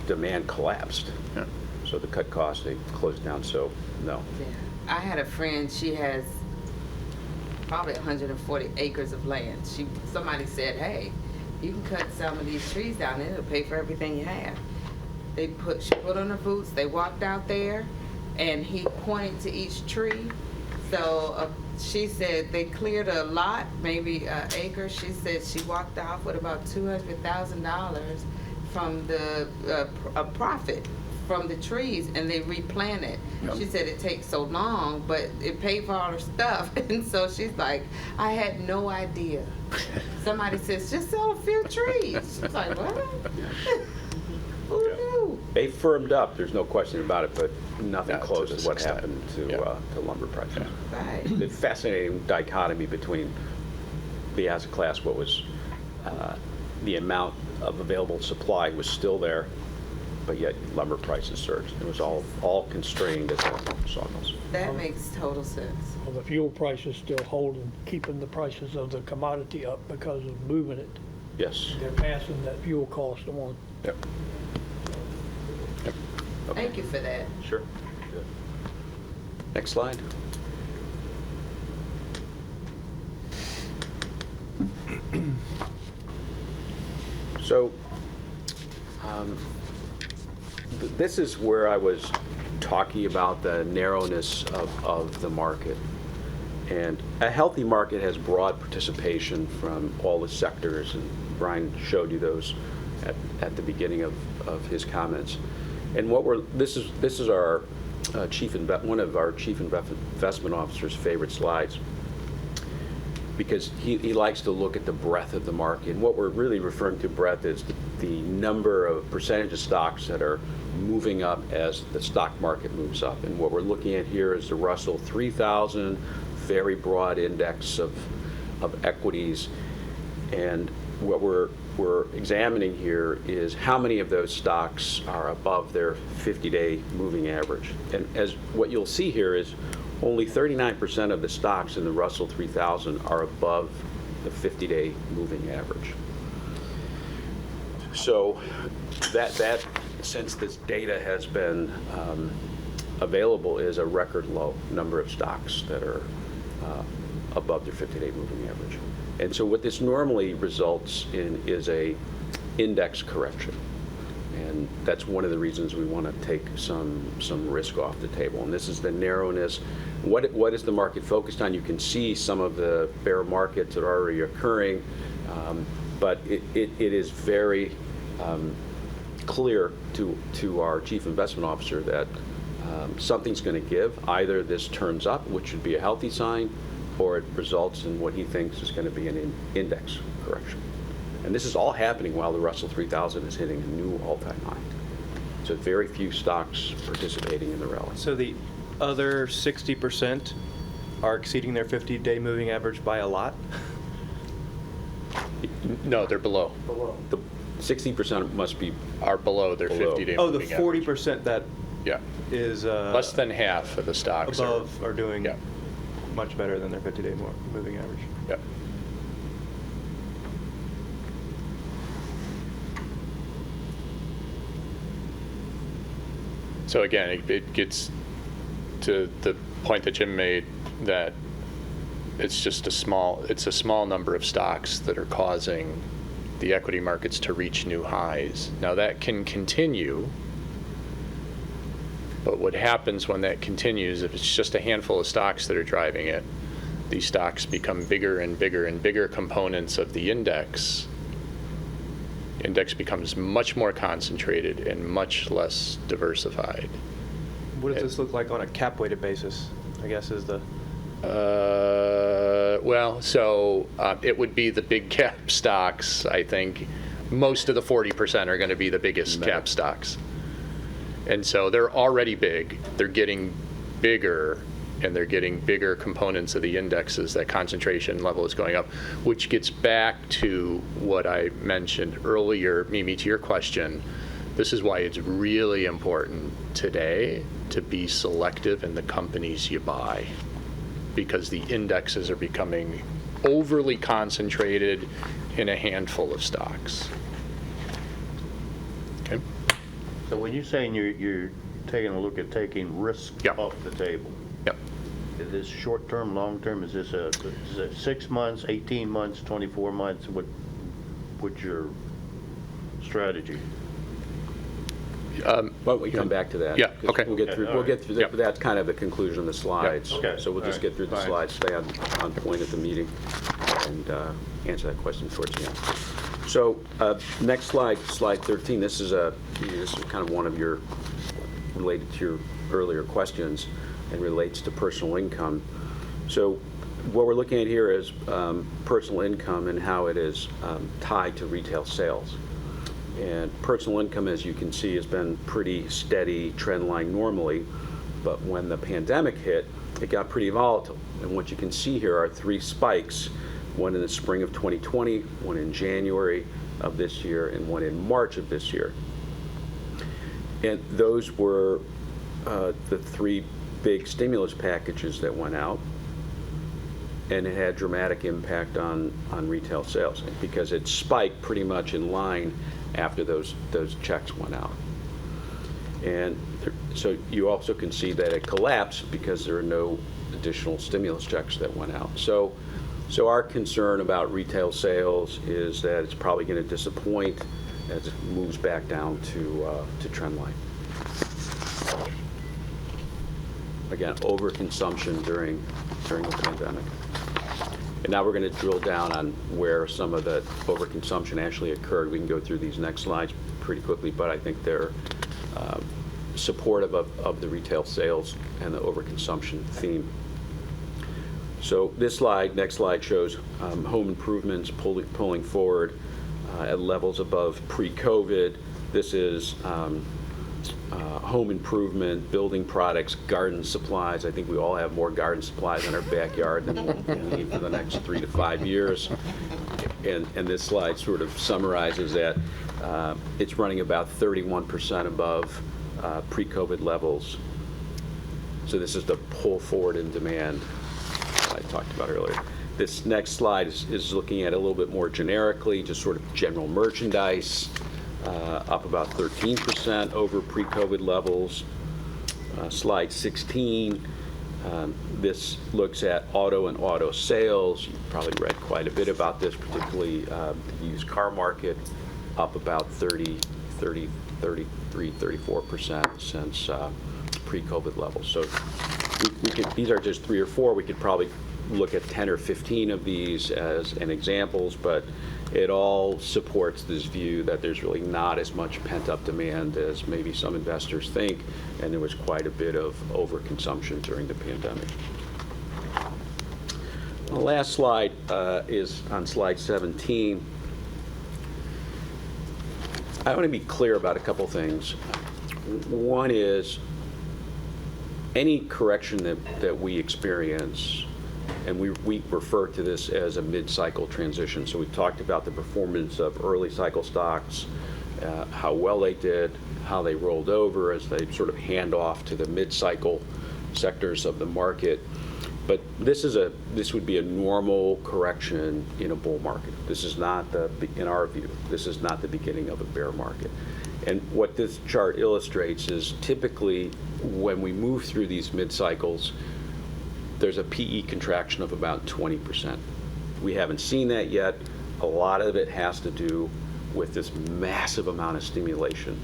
Speaker 7: demand collapsed.
Speaker 3: Yeah.
Speaker 7: So to cut costs, they closed down. So no.
Speaker 5: Yeah. I had a friend. She has probably 140 acres of land. Somebody said, "Hey, you can cut some of these trees down, and it'll pay for everything you have." She put on her boots. They walked out there, and he pointed to each tree. So she said they cleared a lot, maybe an acre. She said she walked off with about $200,000 from a profit from the trees, and they replanted.
Speaker 3: Yep.
Speaker 5: She said it takes so long, but it paid for all her stuff. And so she's like, I had no idea. Somebody says, just sell a few trees. She's like, what? Who knew?
Speaker 7: They firmed up. There's no question about it, but nothing
Speaker 3: Not to
Speaker 7: close
Speaker 3: this
Speaker 7: to what
Speaker 3: extent.
Speaker 7: happened to
Speaker 3: Yeah.
Speaker 7: lumber prices.
Speaker 5: Right.
Speaker 7: The fascinating dichotomy between the asset class, what was the amount of available supply was still there, but yet lumber prices surged. It was all constrained at the sawmills.
Speaker 5: That makes total sense.
Speaker 8: Well, the fuel prices still holding, keeping the prices of the commodity up because of moving it.
Speaker 3: Yes.
Speaker 8: They're passing that fuel cost on.
Speaker 3: Yep.
Speaker 5: Thank you for that.
Speaker 3: Sure. Next slide. So, this is where I was talking about the narrowness of the market. And a healthy market has broad participation from all the sectors, and Brian showed you those at the beginning of his comments. And this is our one of our chief investment officer's favorite slides, because he likes to look at the breadth of the market. And what we're really referring to breadth is the number of percentage of stocks that are moving up as the stock market moves up. And what we're looking at here is the Russell 3000, very broad index of equities. And what we're examining here is how many of those stocks are above their 50-day moving average. And as what you'll see here is only 39% of the stocks in the Russell 3000 are above the 50-day moving average. So that since this data has been available, is a record low number of stocks that are above their 50-day moving average. And so what this normally results in is a index correction. And that's one of the reasons we want to take some risk off the table. And this is the narrowness. What is the market focused on? You can see some of the bear markets that are already occurring, but it is very clear to our chief investment officer that something's going to give. Either this turns up, which would be a healthy sign, or it results in what he thinks is going to be an index correction. And this is all happening while the Russell 3000 is hitting a new all-time high. So very few stocks participating in the rally.
Speaker 1: So the other 60% are exceeding their 50-day moving average by a lot?
Speaker 3: No, they're below.
Speaker 9: Below.
Speaker 7: The 60% must be
Speaker 3: Are below their
Speaker 7: Below.
Speaker 3: 50-day
Speaker 1: Oh, the
Speaker 3: moving average.
Speaker 1: 40% that
Speaker 3: Yeah.
Speaker 1: is
Speaker 3: Less than half of the stocks
Speaker 1: above are doing
Speaker 3: Yeah.
Speaker 1: much better than their 50-day moving average.
Speaker 3: Yep. So again, it gets to the point that Jim made, that it's a small number of stocks that are causing the equity markets to reach new highs. Now that can continue, but what happens when that continues, if it's just a handful of stocks that are driving it, these stocks become bigger and bigger and bigger components of the index. Index becomes much more concentrated and much less diversified.
Speaker 1: What does this look like on a cap-weighted basis, I guess is the...
Speaker 3: It would be the big cap stocks, I think. Most of the 40% are going to be the biggest cap stocks. And so they're already big. They're getting bigger, and they're getting bigger components of the indexes. That concentration level is going up, which gets back to what I mentioned earlier, Mimi, to your question. This is why it's really important today to be selective in the companies you buy, because the indexes are becoming overly concentrated in a handful of stocks. Okay.
Speaker 4: So when you're saying you're taking a look at taking risk
Speaker 3: Yep.
Speaker 4: off the table,
Speaker 3: Yep.
Speaker 4: is this short-term, long-term? Is this a 6 months, 18 months, 24 months? What's your strategy?
Speaker 7: Why don't we come back to that?
Speaker 3: Yeah,
Speaker 7: 'Cause
Speaker 3: okay.
Speaker 7: We'll get through that,
Speaker 3: Yep.
Speaker 7: but that's kind of the conclusion of the slides.
Speaker 4: Okay.
Speaker 7: So we'll just
Speaker 4: All
Speaker 7: get
Speaker 4: right.
Speaker 7: through the
Speaker 4: Fine.
Speaker 7: slides, stay on point at the meeting, and answer that question towards the end. So next slide, slide 13, this is kind of one of your, related to your earlier questions, and relates to personal income. So what we're looking at here is personal income and how it is tied to retail sales. And personal income, as you can see, has been pretty steady trend line normally, but when the pandemic hit, it got pretty volatile. And what you can see here are 3 spikes, one in the spring of 2020, one in January of this year, and one in March of this year. And those were the 3 big stimulus packages that went out. and it had dramatic impact on retail sales because it spiked pretty much in line after those checks went out. And so you also can see that it collapsed because there are no additional stimulus checks that went out. So our concern about retail sales is that it's probably going to disappoint as it moves back down to trend line. Again, overconsumption during the pandemic. And now we're going to drill down on where some of the overconsumption actually occurred. We can go through these next slides pretty quickly, but I think they're supportive of the retail sales and the overconsumption theme. So this slide, next slide, shows home improvements pulling forward at levels above pre-COVID. This is home improvement, building products, garden supplies. I think we all have more garden supplies in our backyard than we'll need for the next 3 to 5 years. And this slide sort of summarizes that it's running about 31% above pre-COVID levels. So this is the pull forward in demand I talked about earlier. This next slide is looking at it a little bit more generically, just sort of general merchandise, up about 13% over pre-COVID levels. Slide 16, this looks at auto and auto sales. You've probably read quite a bit about this, particularly the used car market, up about 33, 34% since pre-COVID levels. So we could, these are just 3 or 4. We could probably look at 10 or 15 of these as an examples, but it all supports this view that there's really not as much pent-up demand as maybe some investors think, and there was quite a bit of overconsumption during the pandemic. The last slide is on slide 17. I want to be clear about a couple things. One is any correction that we experience, and we refer to this as a mid-cycle transition. So we talked about the performance of early cycle stocks, how well they did, how they rolled over as they sort of hand off to the mid-cycle sectors of the market. But this would be a normal correction in a bull market. This is not in our view, this is not the beginning of a bear market. And what this chart illustrates is typically when we move through these mid-cycles, there's a PE contraction of about 20%. We haven't seen that yet. A lot of it has to do with this massive amount of stimulation.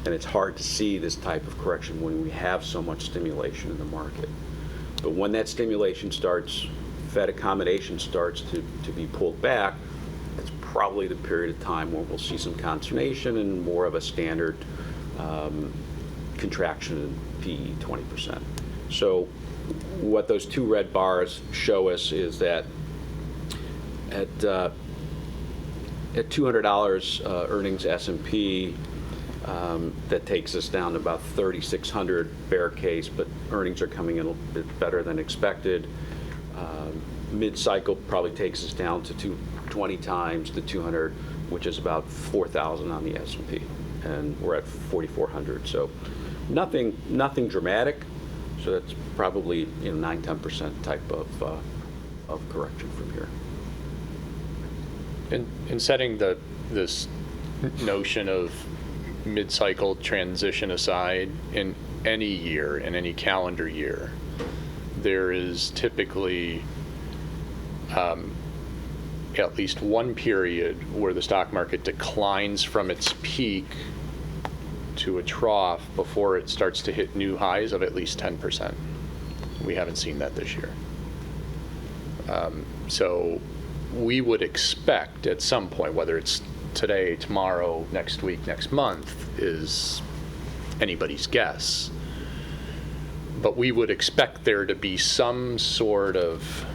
Speaker 7: And it's hard to see this type of correction when we have so much stimulation in the market. But when that stimulation starts, Fed accommodation starts to be pulled back, it's probably the period of time where we'll see some consternation and more of a standard contraction in PE, 20%. So what those 2 red bars show us is that at $200 earnings S&P, that takes us down to about 3,600 bear case, but earnings are coming in a bit better than expected. Mid-cycle probably takes us down to 220 times the 200, which is about 4,000 on the S&P, and we're at 4,400. So nothing dramatic. So that's probably 9-10% type of correction from here.
Speaker 3: In setting this notion of mid-cycle transition aside, in any year, in any calendar year, there is typically at least one period where the stock market declines from its peak to a trough before it starts to hit new highs of at least 10%. We haven't seen that this year. So we would expect at some point, whether it's today, tomorrow, next week, next month, is anybody's guess. But we would expect there to be some sort of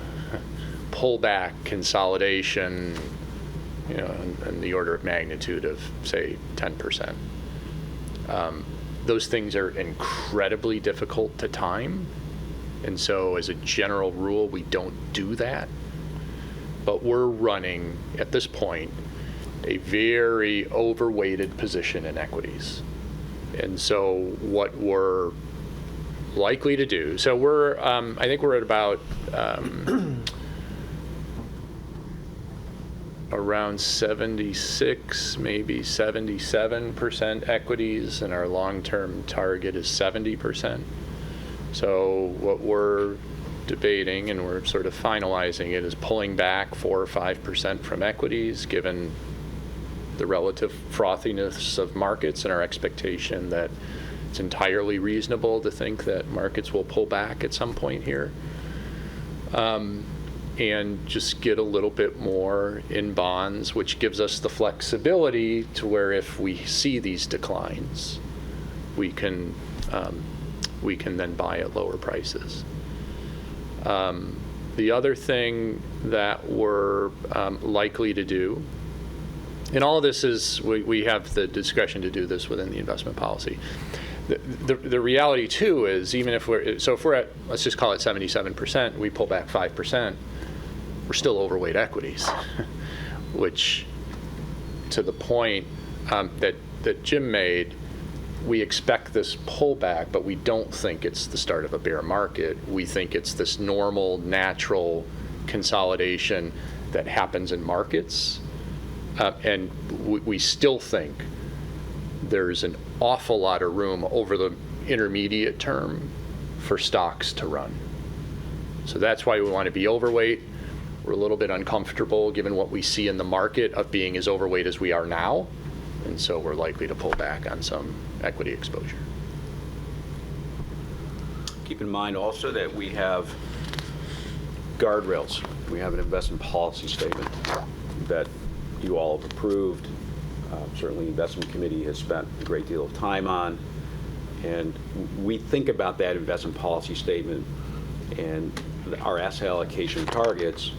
Speaker 3: pullback, consolidation, in the order of magnitude of, say, 10%. Those things are incredibly difficult to time. And so as a general rule, we don't do that. But we're running, at this point, a very overweighted position in equities. And so what we're likely to do, so we're, I think we're at about around 76, maybe 77% equities, and our long-term target is 70%. So what we're debating, and we're sort of finalizing it, is pulling back 4 or 5% from equities, given the relative frothiness of markets and our expectation that it's entirely reasonable to think that markets will pull back at some point here. And just get a little bit more in bonds, which gives us the flexibility to where if we see these declines, we can then buy at lower prices. The other thing that we're likely to do, and all of this is, we have the discretion to do this within the investment policy. The reality too is, even if if we're at, let's just call it 77%, we pull back 5%, we're still overweight equities, which, to the point that Jim made, we expect this pullback, but we don't think it's the start of a bear market. We think it's this normal, natural consolidation that happens in markets. And we still think there's an awful lot of room over the intermediate term for stocks to run. So that's why we want to be overweight. We're a little bit uncomfortable given what we see in the market of being as overweight as we are now. And so we're likely to pull back on some equity exposure.
Speaker 7: Keep in mind also that we have guardrails. We have an investment policy statement that you all have approved. Certainly the investment committee has spent a great deal of time on. And we think about that investment policy statement and our asset allocation targets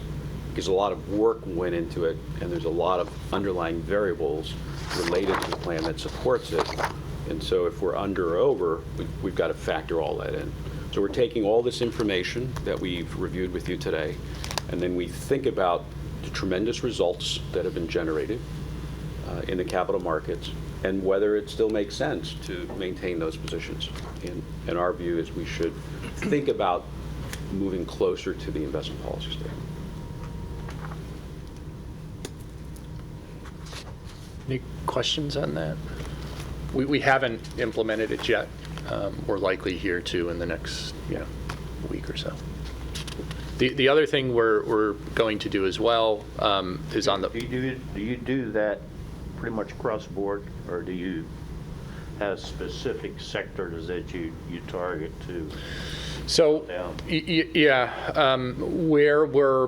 Speaker 7: because a lot of work went into it, and there's a lot of underlying variables related to the plan that supports it. And so if we're under or over, we've got to factor all that in. So we're taking all this information that we've reviewed with you today, and then we think about the tremendous results that have been generated in the capital markets and whether it still makes sense to maintain those positions. And our view is we should think about moving closer to the investment policy statement.
Speaker 3: Any questions on that? We haven't implemented it yet. We're likely here to in the next week or so. The other thing we're going to do as well is on the.
Speaker 4: Do you do that pretty much across the board, or do you have specific sectors that you target to?
Speaker 3: So where we're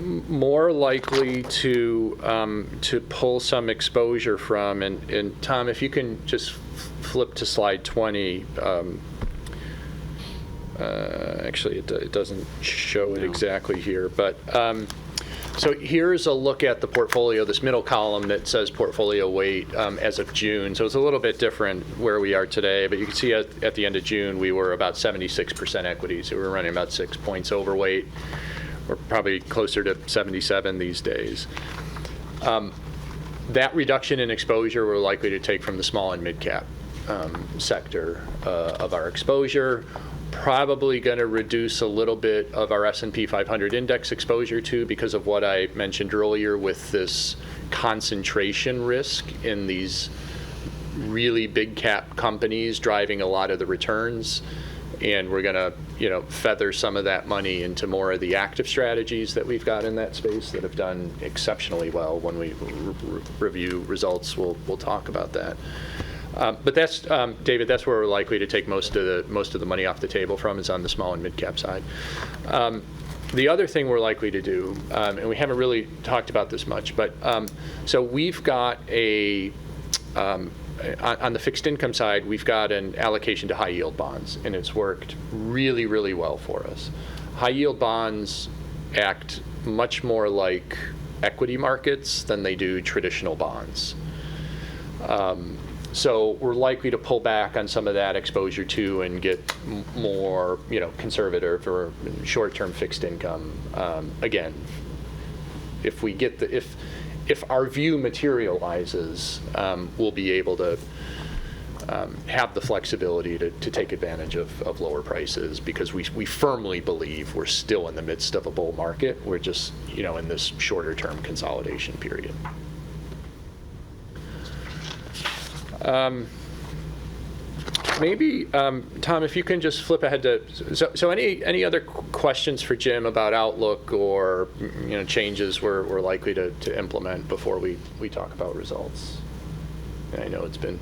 Speaker 3: more likely to pull some exposure from, and Tom, if you can just flip to slide 20. Actually, it doesn't show it exactly here, but so here's a look at the portfolio, this middle column that says portfolio weight as of June. So it's a little bit different where we are today, but you can see at the end of June, we were about 76% equity, so we were running about 6 points overweight. We're probably closer to 77 these days. That reduction in exposure we're likely to take from the small and mid-cap sector of our exposure. Probably going to reduce a little bit of our S&P 500 index exposure too, because of what I mentioned earlier with this concentration risk in these really big cap companies driving a lot of the returns. And we're going to, feather some of that money into more of the active strategies that we've got in that space that have done exceptionally well. When we review results, we'll talk about that. But that's, David, that's where we're likely to take most of the money off the table from, is on the small and mid-cap side. The other thing we're likely to do, and we haven't really talked about this much, but so we've got on the fixed income side, we've got an allocation to high yield bonds, and it's worked really, really well for us. High yield bonds act much more like equity markets than they do traditional bonds. So we're likely to pull back on some of that exposure too and get more, conservative or short-term fixed income. Again, if we get if our view materializes, we'll be able to have the flexibility to take advantage of lower prices, because we firmly believe we're still in the midst of a bull market. We're just, in this shorter term consolidation period. Maybe, Tom, if you can just flip ahead to, so any other questions for Jim about outlook or, changes we're likely to implement before we talk about results? I know it's been,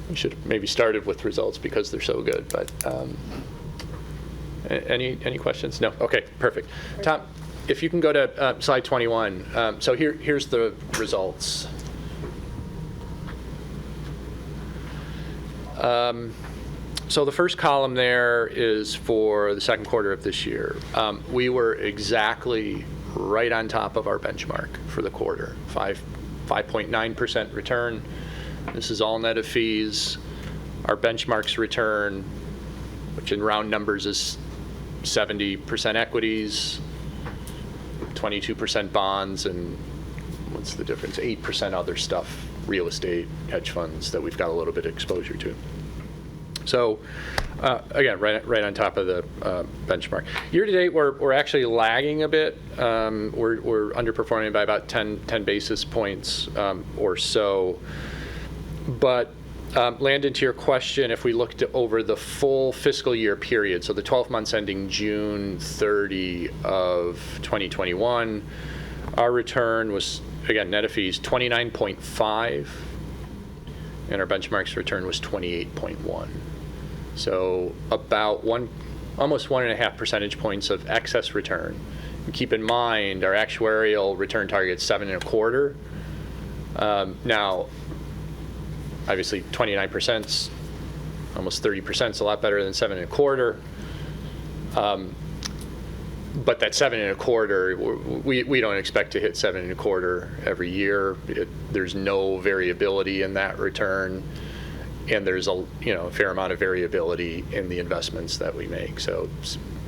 Speaker 3: we should have maybe started with results because they're so good, but any questions? No? Okay, perfect. Tom, if you can go to slide 21. So here's the results. So the first column there is for the second quarter of this year. We were exactly right on top of our benchmark for the quarter, 5.9% return. This is all net of fees. Our benchmark's return, which in round numbers is 70% equities, 22% bonds, and what's the difference? 8% other stuff, real estate, hedge funds that we've got a little bit of exposure to. So again, right on top of the benchmark. Year to date, we're actually lagging a bit. We're underperforming by about 10 basis points or so. But Landon, to your question, if we looked over the full fiscal year period, so the 12 months ending June 30 of 2021, our return was, again, net of fees, 29.5, and our benchmark's return was 28.1. So about almost 1.5 percentage points of excess return. And keep in mind, our actuarial return target is 7.25. Now, obviously, 29%, almost 30%, is a lot better than 7.25. But that 7.25, we don't expect to hit 7.25 every year. There's no variability in that return, and there's a fair amount of variability in the investments that we make. So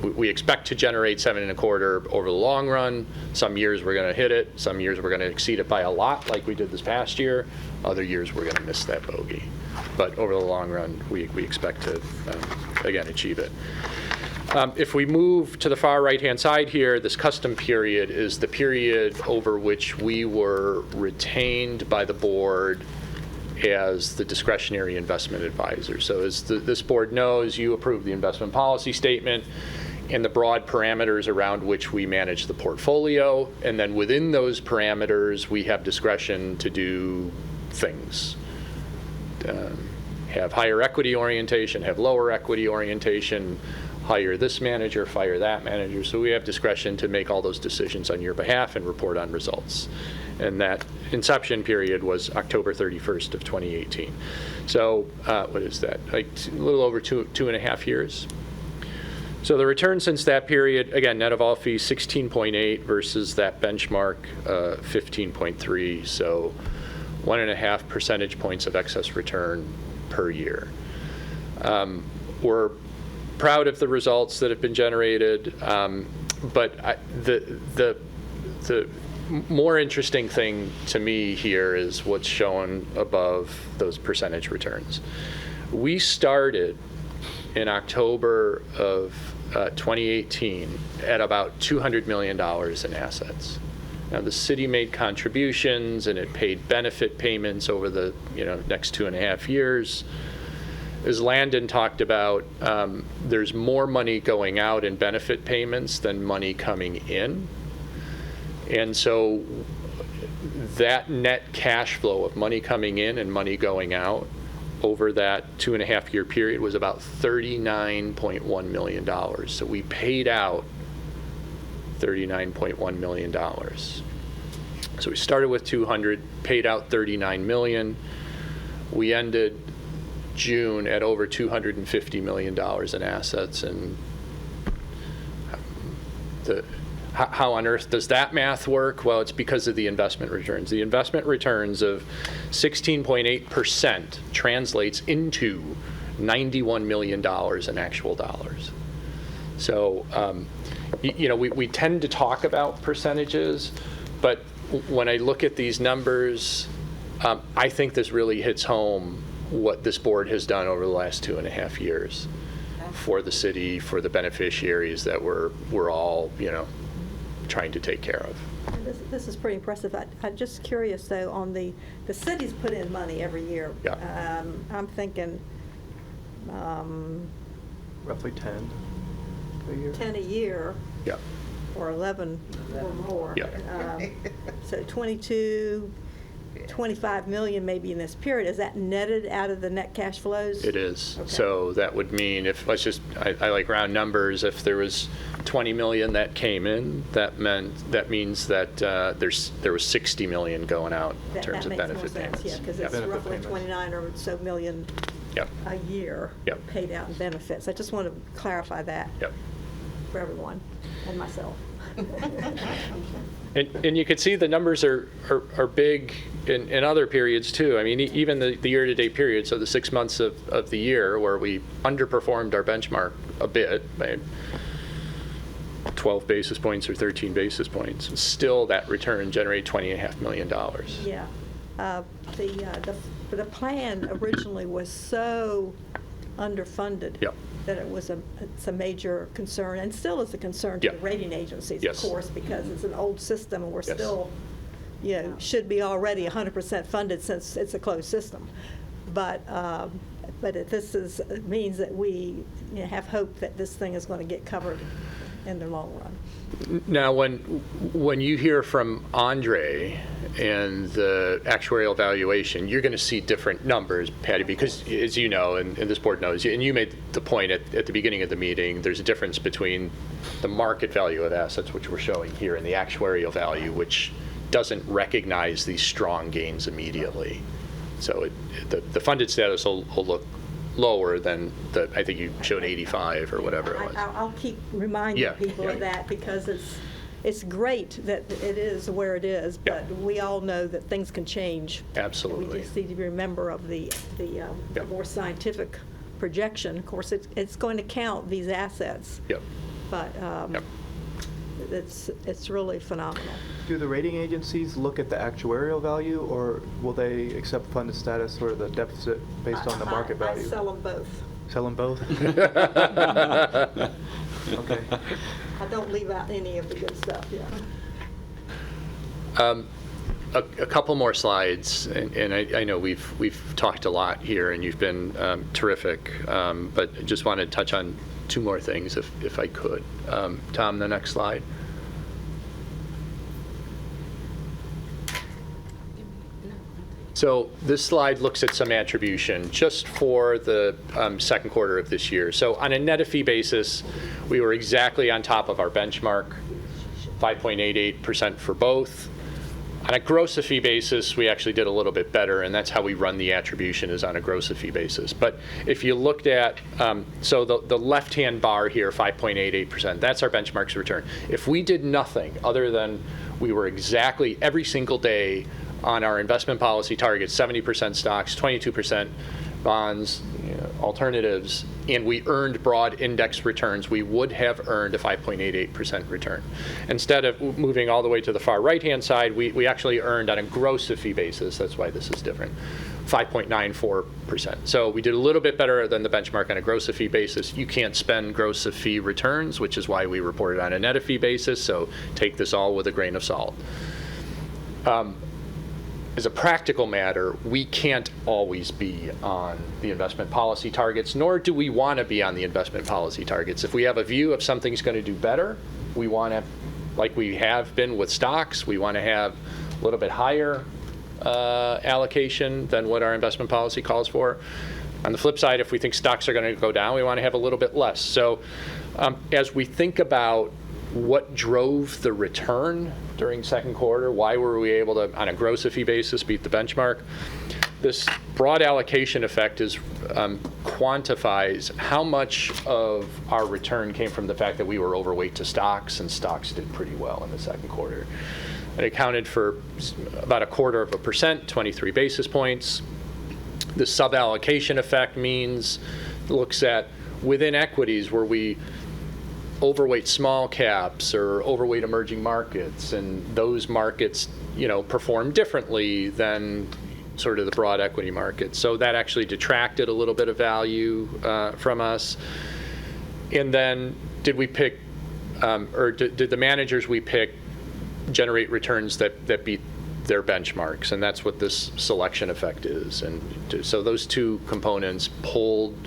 Speaker 3: we expect to generate 7.25 over the long run. Some years we're going to hit it. Some years we're going to exceed it by a lot, like we did this past year. Other years we're going to miss that bogey. But over the long run, we expect to again achieve it. If we move to the far right-hand side here, this custom period is the period over which we were retained by the board as the discretionary investment advisor. So as this board knows, you approve the investment policy statement and the broad parameters around which we manage the portfolio. And then within those parameters, we have discretion to do things. Have higher equity orientation, have lower equity orientation, hire this manager, fire that manager. So we have discretion to make all those decisions on your behalf and report on results. And that inception period was October 31st of 2018. So what is that? Like a little over two and a half years. So the return since that period, again, net of all fees, 16.8 versus that benchmark 15.3. So 1.5 percentage points of excess return per year. We're proud of the results that have been generated, but the more interesting thing to me here is what's shown above those percentage returns. We started in October of 2018 at about $200 million in assets. Now the city made contributions and it paid benefit payments over the next 2.5 years. As Landon talked about, there's more money going out in benefit payments than money coming in. And so that net cash flow of money coming in and money going out over that 2.5 year period was about $39.1 million. So we paid out $39.1 million. So we started with 200, paid out $39 million. We ended June at over $250 million in assets. And how on earth does that math work? Well, it's because of the investment returns. The investment returns of 16.8% translates into $91 million in actual dollars. So, we tend to talk about percentages, but when I look at these numbers, I think this really hits home what this board has done over the last 2.5 years for the city, for the beneficiaries that we're all, trying to take care of.
Speaker 2: This is pretty impressive. I'm just curious, though, on the cities put in money every year.
Speaker 3: Yeah.
Speaker 2: I'm thinking
Speaker 1: Roughly 10 a year.
Speaker 2: 10 a year.
Speaker 3: Yeah.
Speaker 2: Or 11 or more.
Speaker 3: Yeah.
Speaker 2: So 22, 25 million maybe in this period. Is that netted out of the net cash flows?
Speaker 3: It is.
Speaker 2: Okay.
Speaker 3: So that would mean if, I like round numbers, if there was 20 million that came in, that means that there was 60 million going out in terms of benefit payments.
Speaker 2: Yeah, because
Speaker 3: Yep.
Speaker 2: it's
Speaker 1: Benefit
Speaker 2: roughly
Speaker 1: payments.
Speaker 2: 29 or so million
Speaker 3: Yep.
Speaker 2: a year
Speaker 3: Yep.
Speaker 2: paid out in benefits. I just want to clarify that
Speaker 3: Yep.
Speaker 2: for everyone and myself.
Speaker 3: And you could see the numbers are big in other periods too. I mean, even the year-to-date period, so the 6 months of the year where we underperformed our benchmark a bit by 12 basis points or 13 basis points, still that return generated $20.5 million.
Speaker 2: Yeah. The plan originally was so underfunded.
Speaker 3: Yep.
Speaker 2: That it's a major concern, and still is a concern to
Speaker 3: Yep.
Speaker 2: the rating agencies,
Speaker 3: Yes.
Speaker 2: of course, because it's an old system, and we're
Speaker 3: Yes.
Speaker 2: still, should be already 100% funded since it's a closed system. But it means that we have hope that this thing is going to get covered in the long run.
Speaker 3: Now, when you hear from Andre and the actuarial valuation, you're going to see different numbers, Patty, because as you know, and this board knows, and you made the point at the beginning of the meeting, there's a difference between the market value of assets, which we're showing here, and the actuarial value, which doesn't recognize these strong gains immediately. So the funded status will look lower than I think you showed 85 or whatever it was.
Speaker 2: I'll keep reminding
Speaker 3: Yeah,
Speaker 2: people
Speaker 3: yeah.
Speaker 2: of that, because it's great that it is where it is,
Speaker 3: Yeah.
Speaker 2: but we all know that things can change.
Speaker 3: Absolutely.
Speaker 2: We just need to remember of the
Speaker 3: Yeah.
Speaker 2: more scientific projection. Of course, it's going to count these assets,
Speaker 3: Yep.
Speaker 2: but
Speaker 3: Yep.
Speaker 2: it's really phenomenal.
Speaker 1: Do the rating agencies look at the actuarial value, or will they accept funded status or the deficit based on the market value?
Speaker 2: I sell them both.
Speaker 1: Sell them both? Okay.
Speaker 2: I don't leave out any of the good stuff, yeah.
Speaker 3: A couple more slides, and I know we've talked a lot here, and you've been terrific, but I just want to touch on two more things if I could. Tom, the next slide. So this slide looks at some attribution just for the second quarter of this year. So on a net of fee basis, we were exactly on top of our benchmark, 5.88% for both. On a gross of fee basis, we actually did a little bit better, and that's how we run the attribution, is on a gross of fee basis. But if you looked at, so the left-hand bar here, 5.88%, that's our benchmark's return. If we did nothing other than we were exactly every single day on our investment policy targets, 70% stocks, 22% bonds, alternatives, and we earned broad index returns, we would have earned a 5.88% return. Instead of moving all the way to the far right-hand side, we actually earned on a gross of fee basis, that's why this is different, 5.94%. So we did a little bit better than the benchmark on a gross of fee basis. You can't spend gross of fee returns, which is why we reported on a net of fee basis, so take this all with a grain of salt. As a practical matter, we can't always be on the investment policy targets, nor do we want to be on the investment policy targets. If we have a view of something's going to do better, we want to, like we have been with stocks, we want to have a little bit higher allocation than what our investment policy calls for. On the flip side, if we think stocks are going to go down, we want to have a little bit less. So as we think about what drove the return during second quarter, why were we able to, on a gross of fee basis, beat the benchmark? This broad allocation effect quantifies how much of our return came from the fact that we were overweight to stocks, and stocks did pretty well in the second quarter. It accounted for about 0.25%, 23 basis points. The sub-allocation effect looks at within equities where we overweight small caps or overweight emerging markets, and those markets perform differently than sort of the broad equity market. So that actually detracted a little bit of value from us. And then did we pick, or did the managers we picked generate returns that beat their benchmarks? And that's what this selection effect is. And so those two components pulled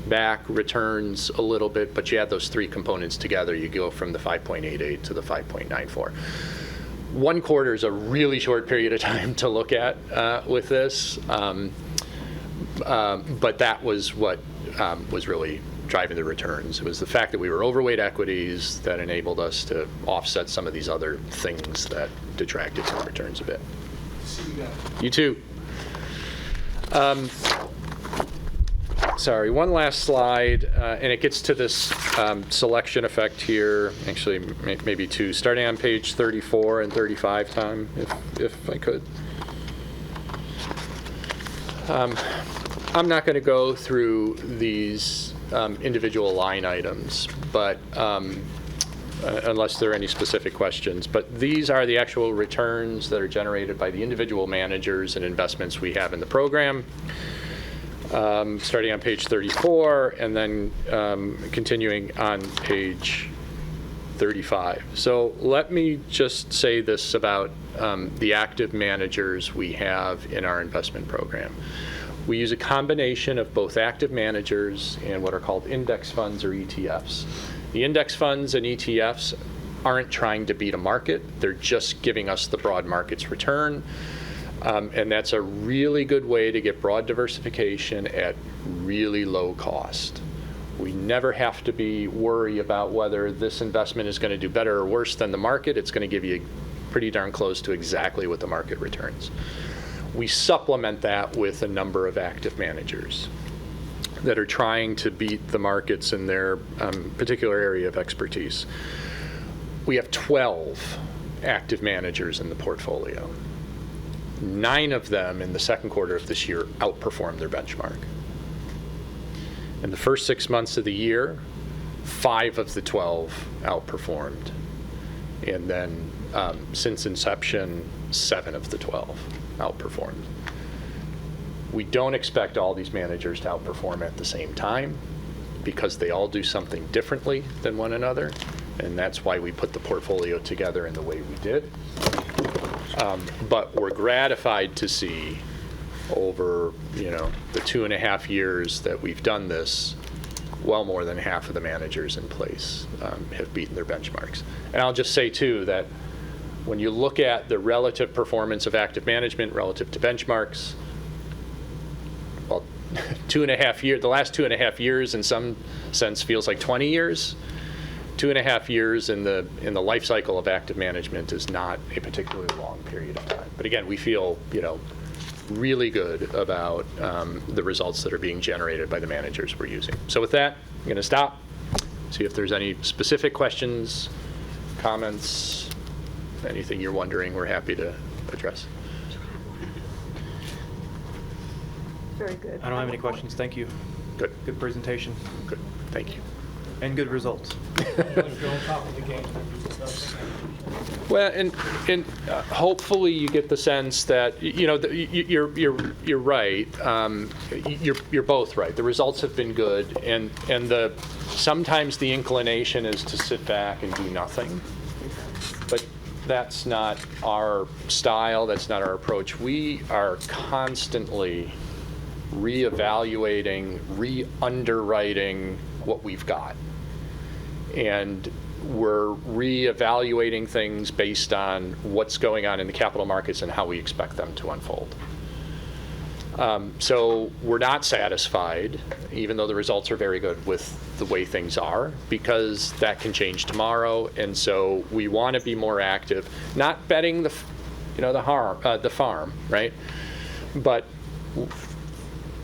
Speaker 3: back returns a little bit, but you add those three components together, you go from the 5.88 to the 5.94. 1 quarter is a really short period of time to look at with this, but that was what was really driving the returns. It was the fact that we were overweight equities that enabled us to offset some of these other things that detracted from returns a bit.
Speaker 8: See you guys.
Speaker 3: You too. Sorry, one last slide, and it gets to this selection effect here. Actually, maybe two, starting on page 34 and 35, Tom, if I could. I'm not going to go through these individual line items, but unless there are any specific questions. But these are the actual returns that are generated by the individual managers and investments we have in the program. Starting on page 34 and then continuing on page 35. So let me just say this about the active managers we have in our investment program. We use a combination of both active managers and what are called index funds or ETFs. The index funds and ETFs aren't trying to beat a market. They're just giving us the broad market's return. And that's a really good way to get broad diversification at really low cost. We never have to worry about whether this investment is going to do better or worse than the market. It's going to give you pretty darn close to exactly what the market returns. We supplement that with a number of active managers that are trying to beat the markets in their particular area of expertise. We have 12 active managers in the portfolio. 9 of them in the second quarter of this year outperformed their benchmark. In the first 6 months of the year, 5 of the 12 outperformed. And then since inception, 7 of the 12 outperformed. We don't expect all these managers to outperform at the same time because they all do something differently than one another. And that's why we put the portfolio together in the way we did. But we're gratified to see over, the 2.5 years that we've done this, well more than half of the managers in place have beaten their benchmarks. And I'll just say too that when you look at the relative performance of active management relative to benchmarks, well, 2.5 years, the last 2.5 years in some sense feels like 20 years. 2.5 years in the life cycle of active management is not a particularly long period of time. But again, we feel really good about the results that are being generated by the managers we're using. So with that, I'm going to stop, see if there's any specific questions, comments, anything you're wondering. We're happy to address.
Speaker 2: Very good.
Speaker 1: I don't have any questions. Thank you.
Speaker 3: Good.
Speaker 1: Good presentation.
Speaker 3: Good. Thank you.
Speaker 1: And good results.
Speaker 8: If you're on top of the game.
Speaker 3: Well, and hopefully you get the sense that you're right. You're both right. The results have been good, and sometimes the inclination is to sit back and do nothing. But that's not our style. That's not our approach. We are constantly reevaluating, re-underwriting what we've got. And we're reevaluating things based on what's going on in the capital markets and how we expect them to unfold. So we're not satisfied, even though the results are very good, with the way things are, because that can change tomorrow. And so we want to be more active, not betting the farm, right? But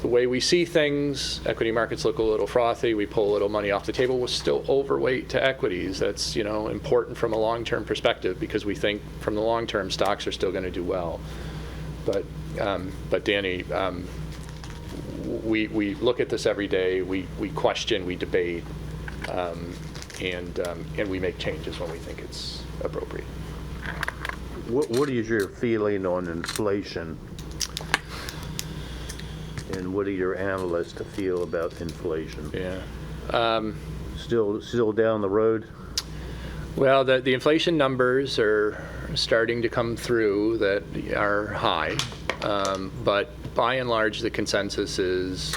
Speaker 3: the way we see things, equity markets look a little frothy, we pull a little money off the table. We're still overweight to equities. That's important from a long-term perspective, because we think from the long term stocks are still going to do well. But Danny, we look at this every day. We question, we debate, and we make changes when we think it's appropriate.
Speaker 4: What is your feeling on inflation And what do your analysts feel about inflation?
Speaker 3: Yeah.
Speaker 4: Still down the road?
Speaker 3: Well, the inflation numbers are starting to come through that are high, but by and large, the consensus is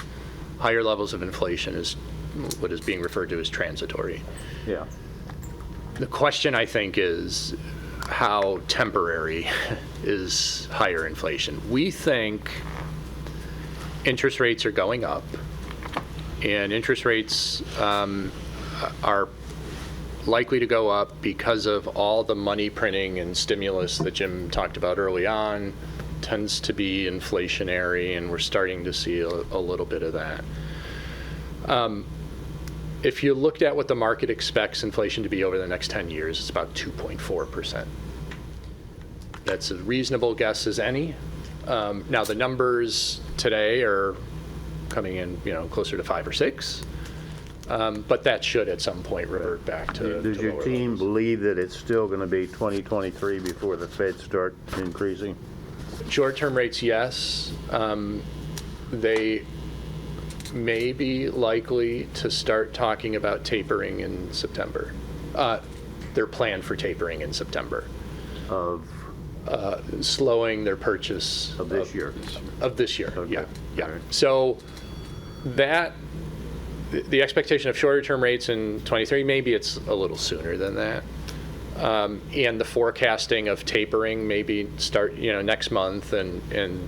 Speaker 3: higher levels of inflation is what is being referred to as transitory.
Speaker 4: Yeah.
Speaker 3: The question, I think, is how temporary is higher inflation? We think interest rates are going up, and interest rates are likely to go up because of all the money printing and stimulus that Jim talked about early on tends to be inflationary, and we're starting to see a little bit of that. If you looked at what the market expects inflation to be over the next 10 years, it's about 2.4%. That's a reasonable guess as any. Now the numbers today are coming in, closer to 5 or 6. But that should at some point revert back to
Speaker 4: Does your
Speaker 3: lower
Speaker 4: team
Speaker 3: levels.
Speaker 4: believe that it's still going to be 2023 before the Fed start increasing?
Speaker 3: Short-term rates, yes. They may be likely to start talking about tapering in September. Their plan for tapering in September.
Speaker 4: Of
Speaker 3: Slowing their purchase.
Speaker 4: Of this year?
Speaker 3: Of this year,
Speaker 4: Okay.
Speaker 3: yeah.
Speaker 4: All right.
Speaker 3: So the expectation of shorter term rates in 23, maybe it's a little sooner than that. And the forecasting of tapering maybe start, next month and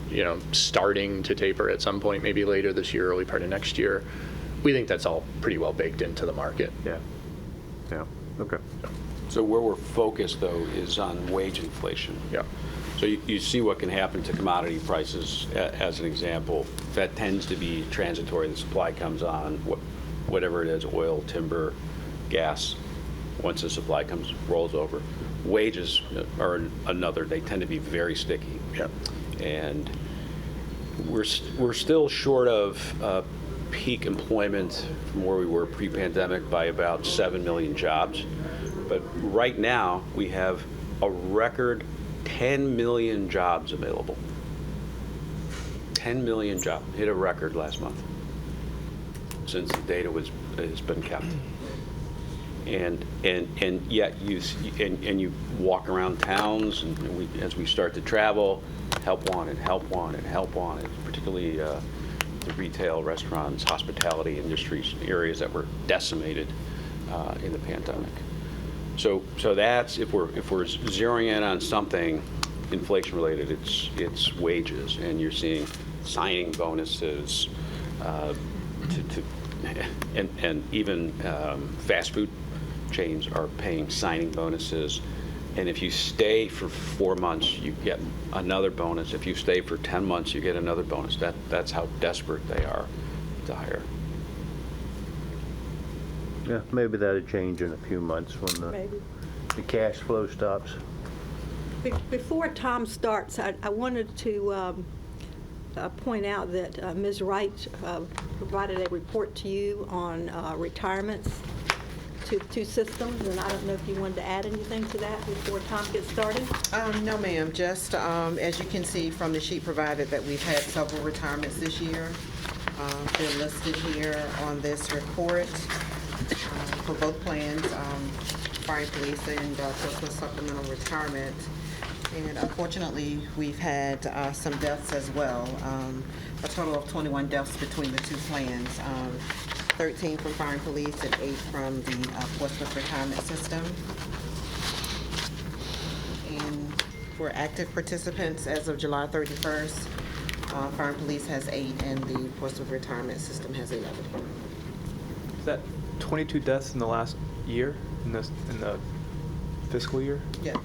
Speaker 3: starting to taper at some point, maybe later this year, early part of next year. We think that's all pretty well baked into the market.
Speaker 4: Yeah. Yeah. Okay.
Speaker 7: So where we're focused, though, is on wage inflation.
Speaker 3: Yeah.
Speaker 7: So you see what can happen to commodity prices, as an example. That tends to be transitory. The supply comes on, whatever it is, oil, timber, gas. Once the supply rolls over. Wages are another. They tend to be very sticky.
Speaker 3: Yeah.
Speaker 7: And we're still short of peak employment from where we were pre-pandemic by about 7 million jobs. But right now, we have a record 10 million jobs available. 10 million jobs. Hit a record last month since the data has been kept. And yet you walk around towns, and as we start to travel, help wanted, particularly the retail, restaurants, hospitality industries, areas that were decimated in the pandemic. So that's, if we're zeroing in on something inflation related, it's wages, and you're seeing signing bonuses, and even fast food chains are paying signing bonuses. And if you stay for 4 months, you get another bonus. If you stay for 10 months, you get another bonus. That's how desperate they are to hire.
Speaker 4: Yeah, maybe that'll change in a few months when
Speaker 2: Maybe.
Speaker 4: the cash flow stops.
Speaker 2: Before Tom starts, I wanted to point out that Ms. Wright provided a report to you on retirements to 2 systems, and I don't know if you wanted to add anything to that before Tom gets started?
Speaker 5: No, ma'am. Just as you can see from the sheet provided that we've had several retirements this year. They're listed here on this report for both plans, fire and police and Portsmouth supplemental retirement. And unfortunately, we've had some deaths as well. A total of 21 deaths between the 2 plans. 13 from fire and police and 8 from the Portsmouth retirement system. And for active participants as of July 31st, fire and police has 8 and the Portsmouth retirement system has 11.
Speaker 1: Is that 22 deaths in the last year, in the fiscal year?
Speaker 5: Yeah,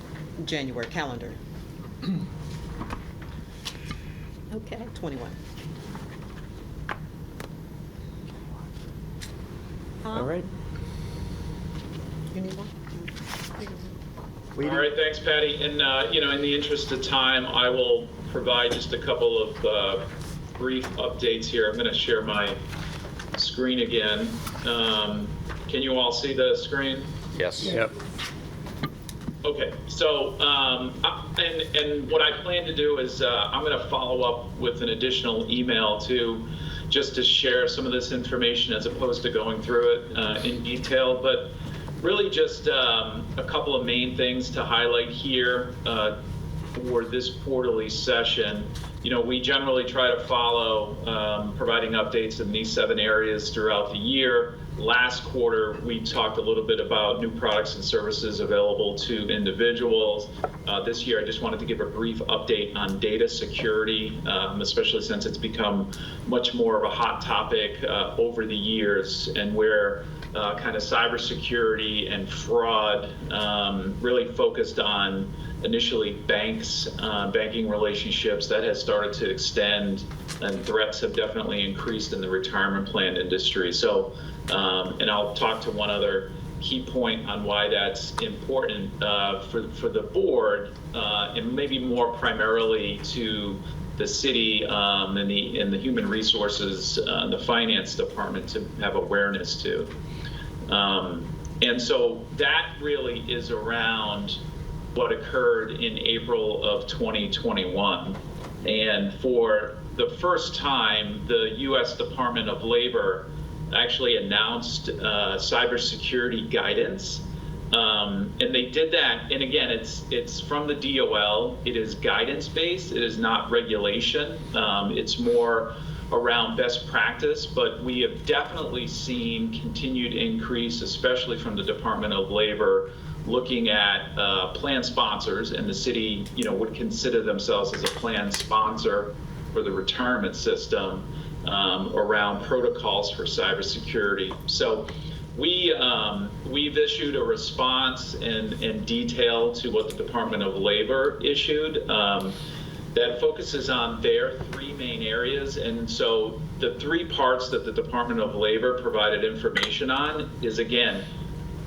Speaker 5: January calendar,
Speaker 2: Okay.
Speaker 5: 21.
Speaker 1: All right.
Speaker 5: You need one?
Speaker 1: We
Speaker 10: All right, thanks, Patty. And, in the interest of time, I will provide just a couple of brief updates here. I'm going to share my screen again. Can you all see the screen?
Speaker 3: Yes. Yep.
Speaker 10: Okay, so, and what I plan to do is I'm going to follow up with an additional email just to share some of this information as opposed to going through it in detail, but really just a couple of main things to highlight here for this quarterly session. You know, we generally try to follow providing updates in these 7 areas throughout the year. Last quarter, we talked a little bit about new products and services available to individuals. This year, I just wanted to give a brief update on data security, especially since it's become much more of a hot topic over the years, and where kind of cybersecurity and fraud really focused on initially banks, banking relationships. That has started to extend, and threats have definitely increased in the retirement plan industry. So, and I'll talk to one other key point on why that's important for the board, and maybe more primarily to the city and the human resources, the finance department to have awareness to. And so that really is around what occurred in April of 2021. And for the first time, the U.S. Department of Labor actually announced cybersecurity guidance. And they did that, and again, it's from the DOL. It is guidance-based. It is not regulation. It's more around best practice, but we have definitely seen continued increase, especially from the Department of Labor, looking at plan sponsors, and the city, you know, would consider themselves as a plan sponsor for the retirement system around protocols for cybersecurity. So we've issued a response in detail to what the Department of Labor issued that focuses on their 3 main areas. And so the 3 parts that the Department of Labor provided information on is, again,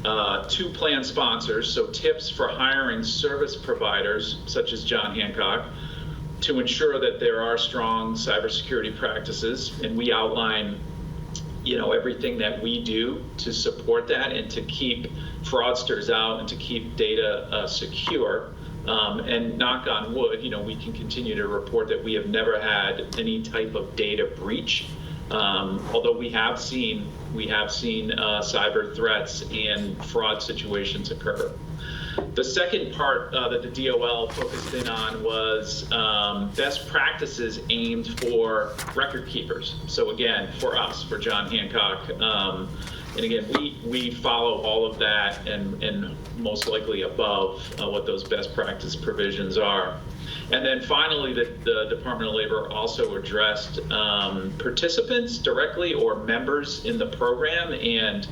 Speaker 10: 2 plan sponsors, so tips for hiring service providers such as John Hancock to ensure that there are strong cybersecurity practices, and we outline, you know, everything that we do to support that and to keep fraudsters out and to keep data secure. And knock on wood, you know, we can continue to report that we have never had any type of data breach. Although we have seen cyber threats and fraud situations occur. The second part that the DOL focused in on was best practices aimed for record keepers. So again, for us, for John Hancock, and again, we follow all of that and most likely above what those best practice provisions are. And then finally, the Department of Labor also addressed participants directly or members in the program and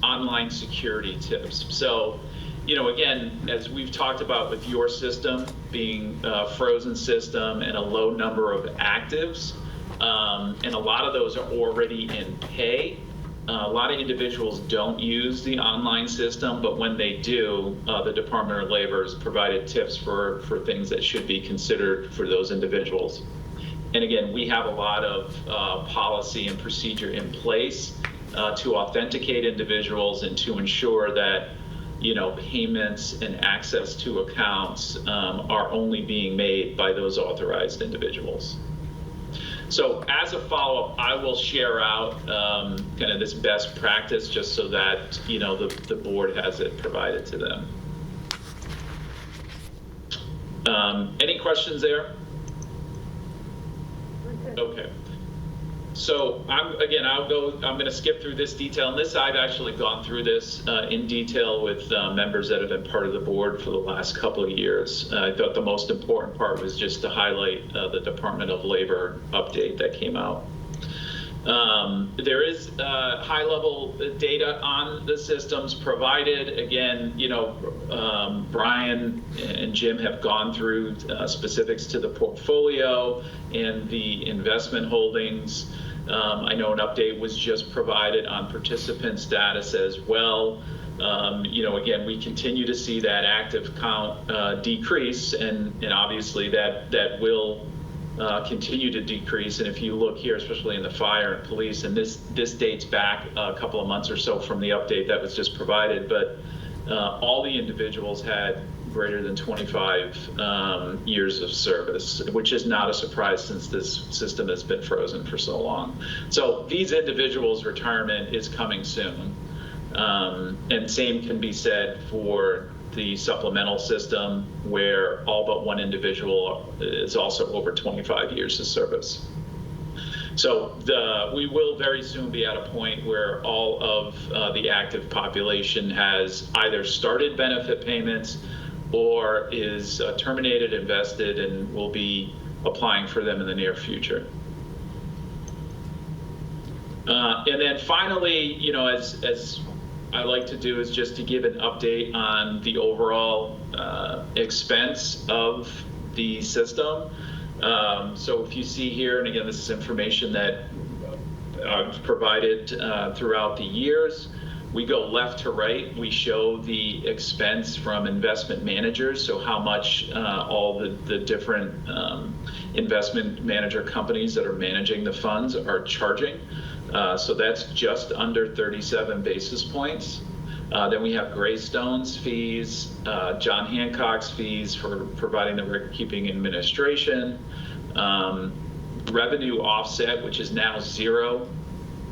Speaker 10: online security tips. So, you know, again, as we've talked about with your system being a frozen system and a low number of actives, and a lot of those are already in pay. A lot of individuals don't use the online system, but when they do, the Department of Labor has provided tips for things that should be considered for those individuals. And again, we have a lot of policy and procedure in place to authenticate individuals and to ensure that, you know, payments and access to accounts are only being made by those authorized individuals. So as a follow-up, I will share out kind of this best practice just so that, you know, the board has it provided to them. Any questions there? Okay. So I'm going to skip through this detail. And this, I've actually gone through this in detail with members that have been part of the board for the last couple of years. I thought the most important part was just to highlight the Department of Labor update that came out. There is high-level data on the systems provided. Again, you know, Brian and Jim have gone through specifics to the portfolio and the investment holdings. I know an update was just provided on participant status as well. You know, again, we continue to see that active count decrease, and obviously that will continue to decrease. And if you look here, especially in the fire and police, and this dates back a couple of months or so from the update that was just provided, but all the individuals had greater than 25 years of service, which is not a surprise since this system has been frozen for so long. So these individuals' retirement is coming soon. And same can be said for the supplemental system, where all but one individual is also over 25 years of service. So we will very soon be at a point where all of the active population has either started benefit payments or is terminated, invested, and will be applying for them in the near future. And then finally, you know, as I like to do, is just to give an update on the overall expense of the system. So if you see here, and again, this is information that I've provided throughout the years, we go left to right. We show the expense from investment managers, so how much all the different investment manager companies that are managing the funds are charging. So that's just under 37 basis points. Then we have Greystone's fees, John Hancock's fees for providing the record-keeping administration, revenue offset, which is now 0.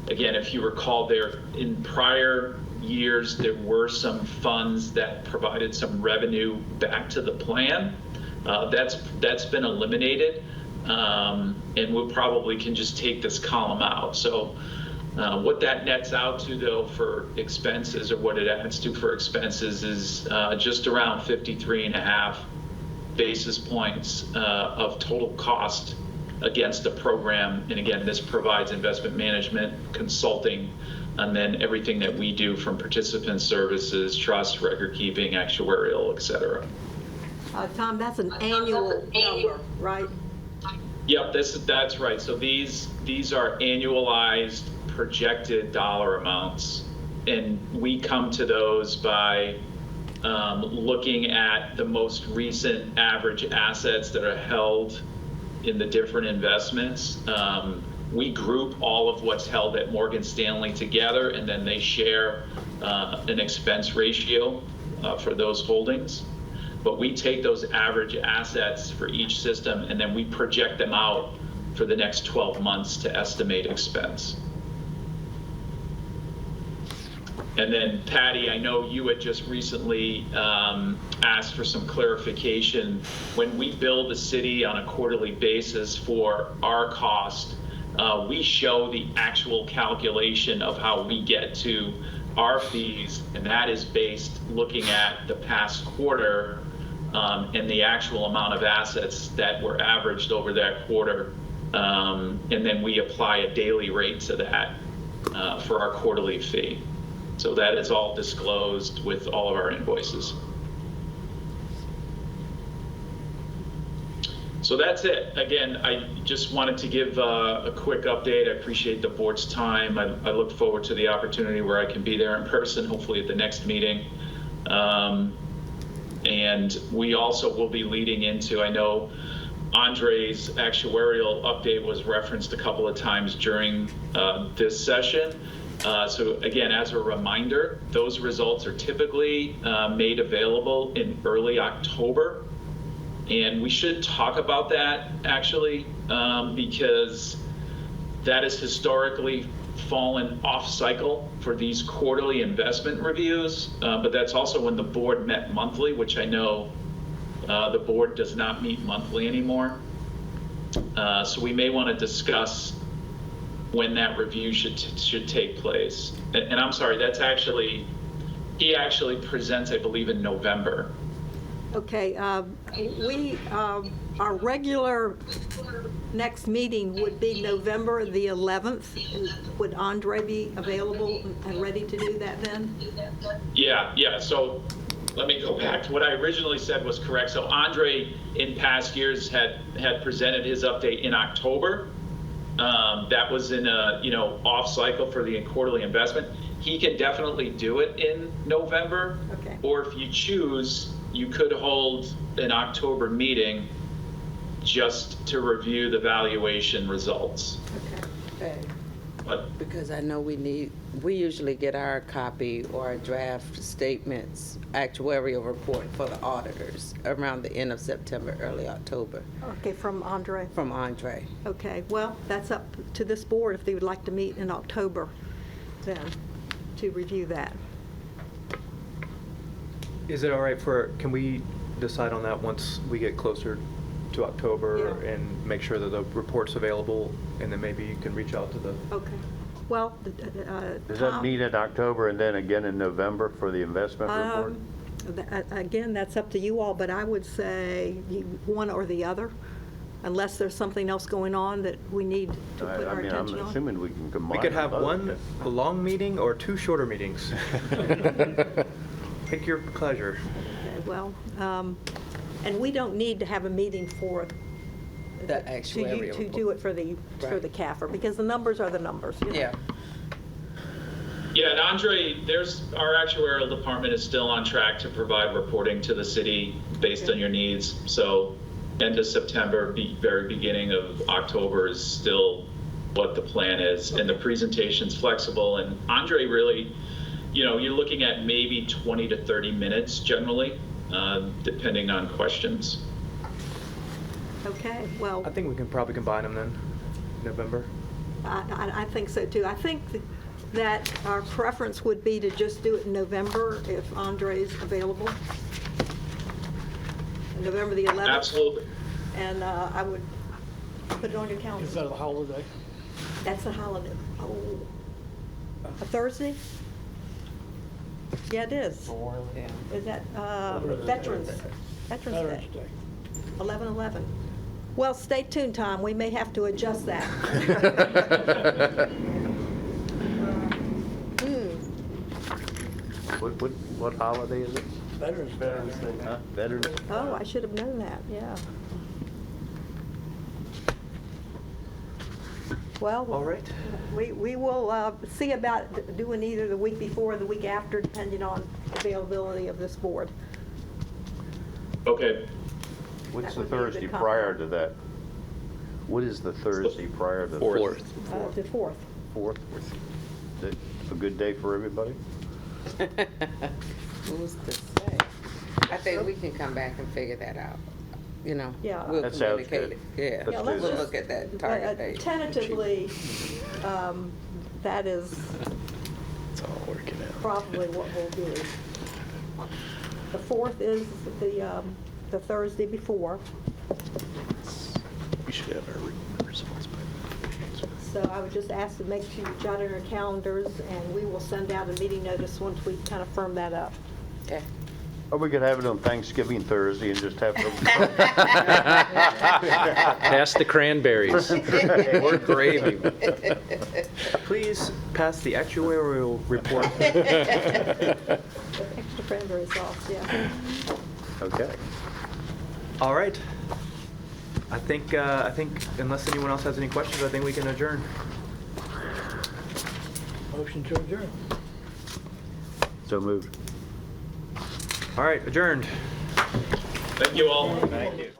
Speaker 10: Again, if you recall, there in prior years there were some funds that provided some revenue back to the plan. That's been eliminated, and we probably can just take this column out. So what that nets out to, though, for expenses, or what it adds to for expenses, is just around 53.5 basis points of total cost against the program. And again, this provides investment management, consulting, and then everything that we do from participant services, trust, record keeping, actuarial, et cetera.
Speaker 2: Tom, that's an annual number, right?
Speaker 10: Yep, that's right. So these are annualized projected dollar amounts, and we come to those by looking at the most recent average assets that are held in the different investments. We group all of what's held at Morgan Stanley together, and then they share an expense ratio for those holdings. But we take those average assets for each system, and then we project them out for the next 12 months to estimate expense. And then, Patty, I know you had just recently asked for some clarification. When we bill the city on a quarterly basis for our cost, we show the actual calculation of how we get to our fees, and that is based looking at the past quarter and the actual amount of assets that were averaged over that quarter. And then we apply a daily rate to that for our quarterly fee. So that is all disclosed with all of our invoices. So that's it. Again, I just wanted to give a quick update. I appreciate the board's time. I look forward to the opportunity where I can be there in person, hopefully at the next meeting. And we also will be leading into, I know Andre's actuarial update was referenced a couple of times during this session. So again, as a reminder, those results are typically made available in early October. And we should talk about that, actually, because that has historically fallen off cycle for these quarterly investment reviews. But that's also when the board met monthly, which I know the board does not meet monthly anymore. So we may want to discuss when that review should take place. And I'm sorry, that's actually, he actually presents, I believe, in November.
Speaker 2: Okay, our regular next meeting would be November the 11th. Would Andre be available and ready to do that then?
Speaker 10: Yeah, so let me go back to what I originally said was correct. So Andre, in past years, had presented his update in October. That was in a, off cycle for the quarterly investment. He can definitely do it in November.
Speaker 2: Okay.
Speaker 10: Or if you choose, you could hold an October meeting just to review the valuation results.
Speaker 2: Okay.
Speaker 10: But
Speaker 5: Because I know we usually get our copy or our draft statements, actuarial report for the auditors around the end of September, early October,
Speaker 2: Okay, from Andre.
Speaker 5: from Andre.
Speaker 2: Okay, well, that's up to this board if they would like to meet in October then, to review that.
Speaker 1: Is it all right can we decide on that once we get closer to October
Speaker 2: Yeah.
Speaker 1: and make sure that the report's available, and then maybe you can reach out to the,
Speaker 2: Okay. Well,
Speaker 4: Does that
Speaker 2: Tom,
Speaker 4: meet in October and then again in November for the investment report?
Speaker 2: Again, that's up to you all, but I would say one or the other, unless there's something else going on that we need to put our
Speaker 4: I'm
Speaker 2: attention on.
Speaker 4: assuming we can combine
Speaker 1: we could have
Speaker 4: them both.
Speaker 1: one long meeting or two shorter meetings. Pick your pleasure.
Speaker 2: Okay, well, and we don't need to have a meeting for
Speaker 5: The
Speaker 2: to
Speaker 5: actuarial
Speaker 2: do it for the
Speaker 5: Right.
Speaker 2: CAFR, because the numbers are the numbers. you know.
Speaker 5: Yeah.
Speaker 10: yeah, and Andre, our actuarial department is still on track to provide reporting to the city based on your needs. So end of September, very beginning of October is still what the plan is. And the presentation's flexible. And Andre really, you're looking at maybe 20 to 30 minutes generally, depending on questions.
Speaker 2: Okay, well,
Speaker 1: I think we can probably combine them then, November.
Speaker 2: I think so too. I think that our preference would be to just do it in November if Andre's available. November the 11th.
Speaker 10: Absolutely.
Speaker 2: And I would put it on your
Speaker 8: Is
Speaker 2: calendar.
Speaker 8: that a holiday?
Speaker 2: That's a holiday. Oh, a Thursday? Yeah, it is.
Speaker 5: Yeah.
Speaker 2: Is that
Speaker 8: Veterans
Speaker 2: Veterans
Speaker 8: Day.
Speaker 2: Veterans Day?
Speaker 8: Day.
Speaker 2: 11/11. Well, stay tuned, Tom. We may have to adjust that.
Speaker 4: What holiday is it?
Speaker 8: Veterans Day.
Speaker 4: Huh? Veterans?
Speaker 2: Oh, I should have known that, yeah. Well,
Speaker 1: All right.
Speaker 2: we will see about doing either the week before or the week after, depending on availability of this board.
Speaker 10: Okay.
Speaker 4: What's
Speaker 2: That
Speaker 4: the
Speaker 2: would be the
Speaker 4: Thursday
Speaker 2: comp-
Speaker 4: prior to that? What is the Thursday prior to the?
Speaker 3: Fourth.
Speaker 2: The 4th.
Speaker 4: Fourth? Is it a good day for everybody?
Speaker 5: Who's to say? I think we can come back and figure that out,
Speaker 2: Yeah.
Speaker 5: We'll
Speaker 4: That sounds
Speaker 5: communicate
Speaker 4: good.
Speaker 5: it. Yeah,
Speaker 4: Let's
Speaker 5: we'll
Speaker 4: do that.
Speaker 5: look at that target date.
Speaker 2: Tentatively, that is
Speaker 3: It's all working out.
Speaker 2: probably what we'll do. The 4th is the Thursday before,
Speaker 3: We should have our results by then.
Speaker 2: so I would just ask to make sure you jot in your calendars, and we will send out a meeting notice once we kind of firm that up.
Speaker 5: Okay.
Speaker 4: Or we could have it on Thanksgiving Thursday and just have some.
Speaker 3: Pass the cranberries. Or gravy.
Speaker 1: Please pass the actuarial report.
Speaker 2: Extra cranberry sauce, yeah.
Speaker 4: Okay.
Speaker 1: All right. I think unless anyone else has any questions, I think we can adjourn.
Speaker 8: Motion to adjourn.
Speaker 4: So moved.
Speaker 1: All right, adjourned.
Speaker 10: Thank you all.
Speaker 1: Thank you.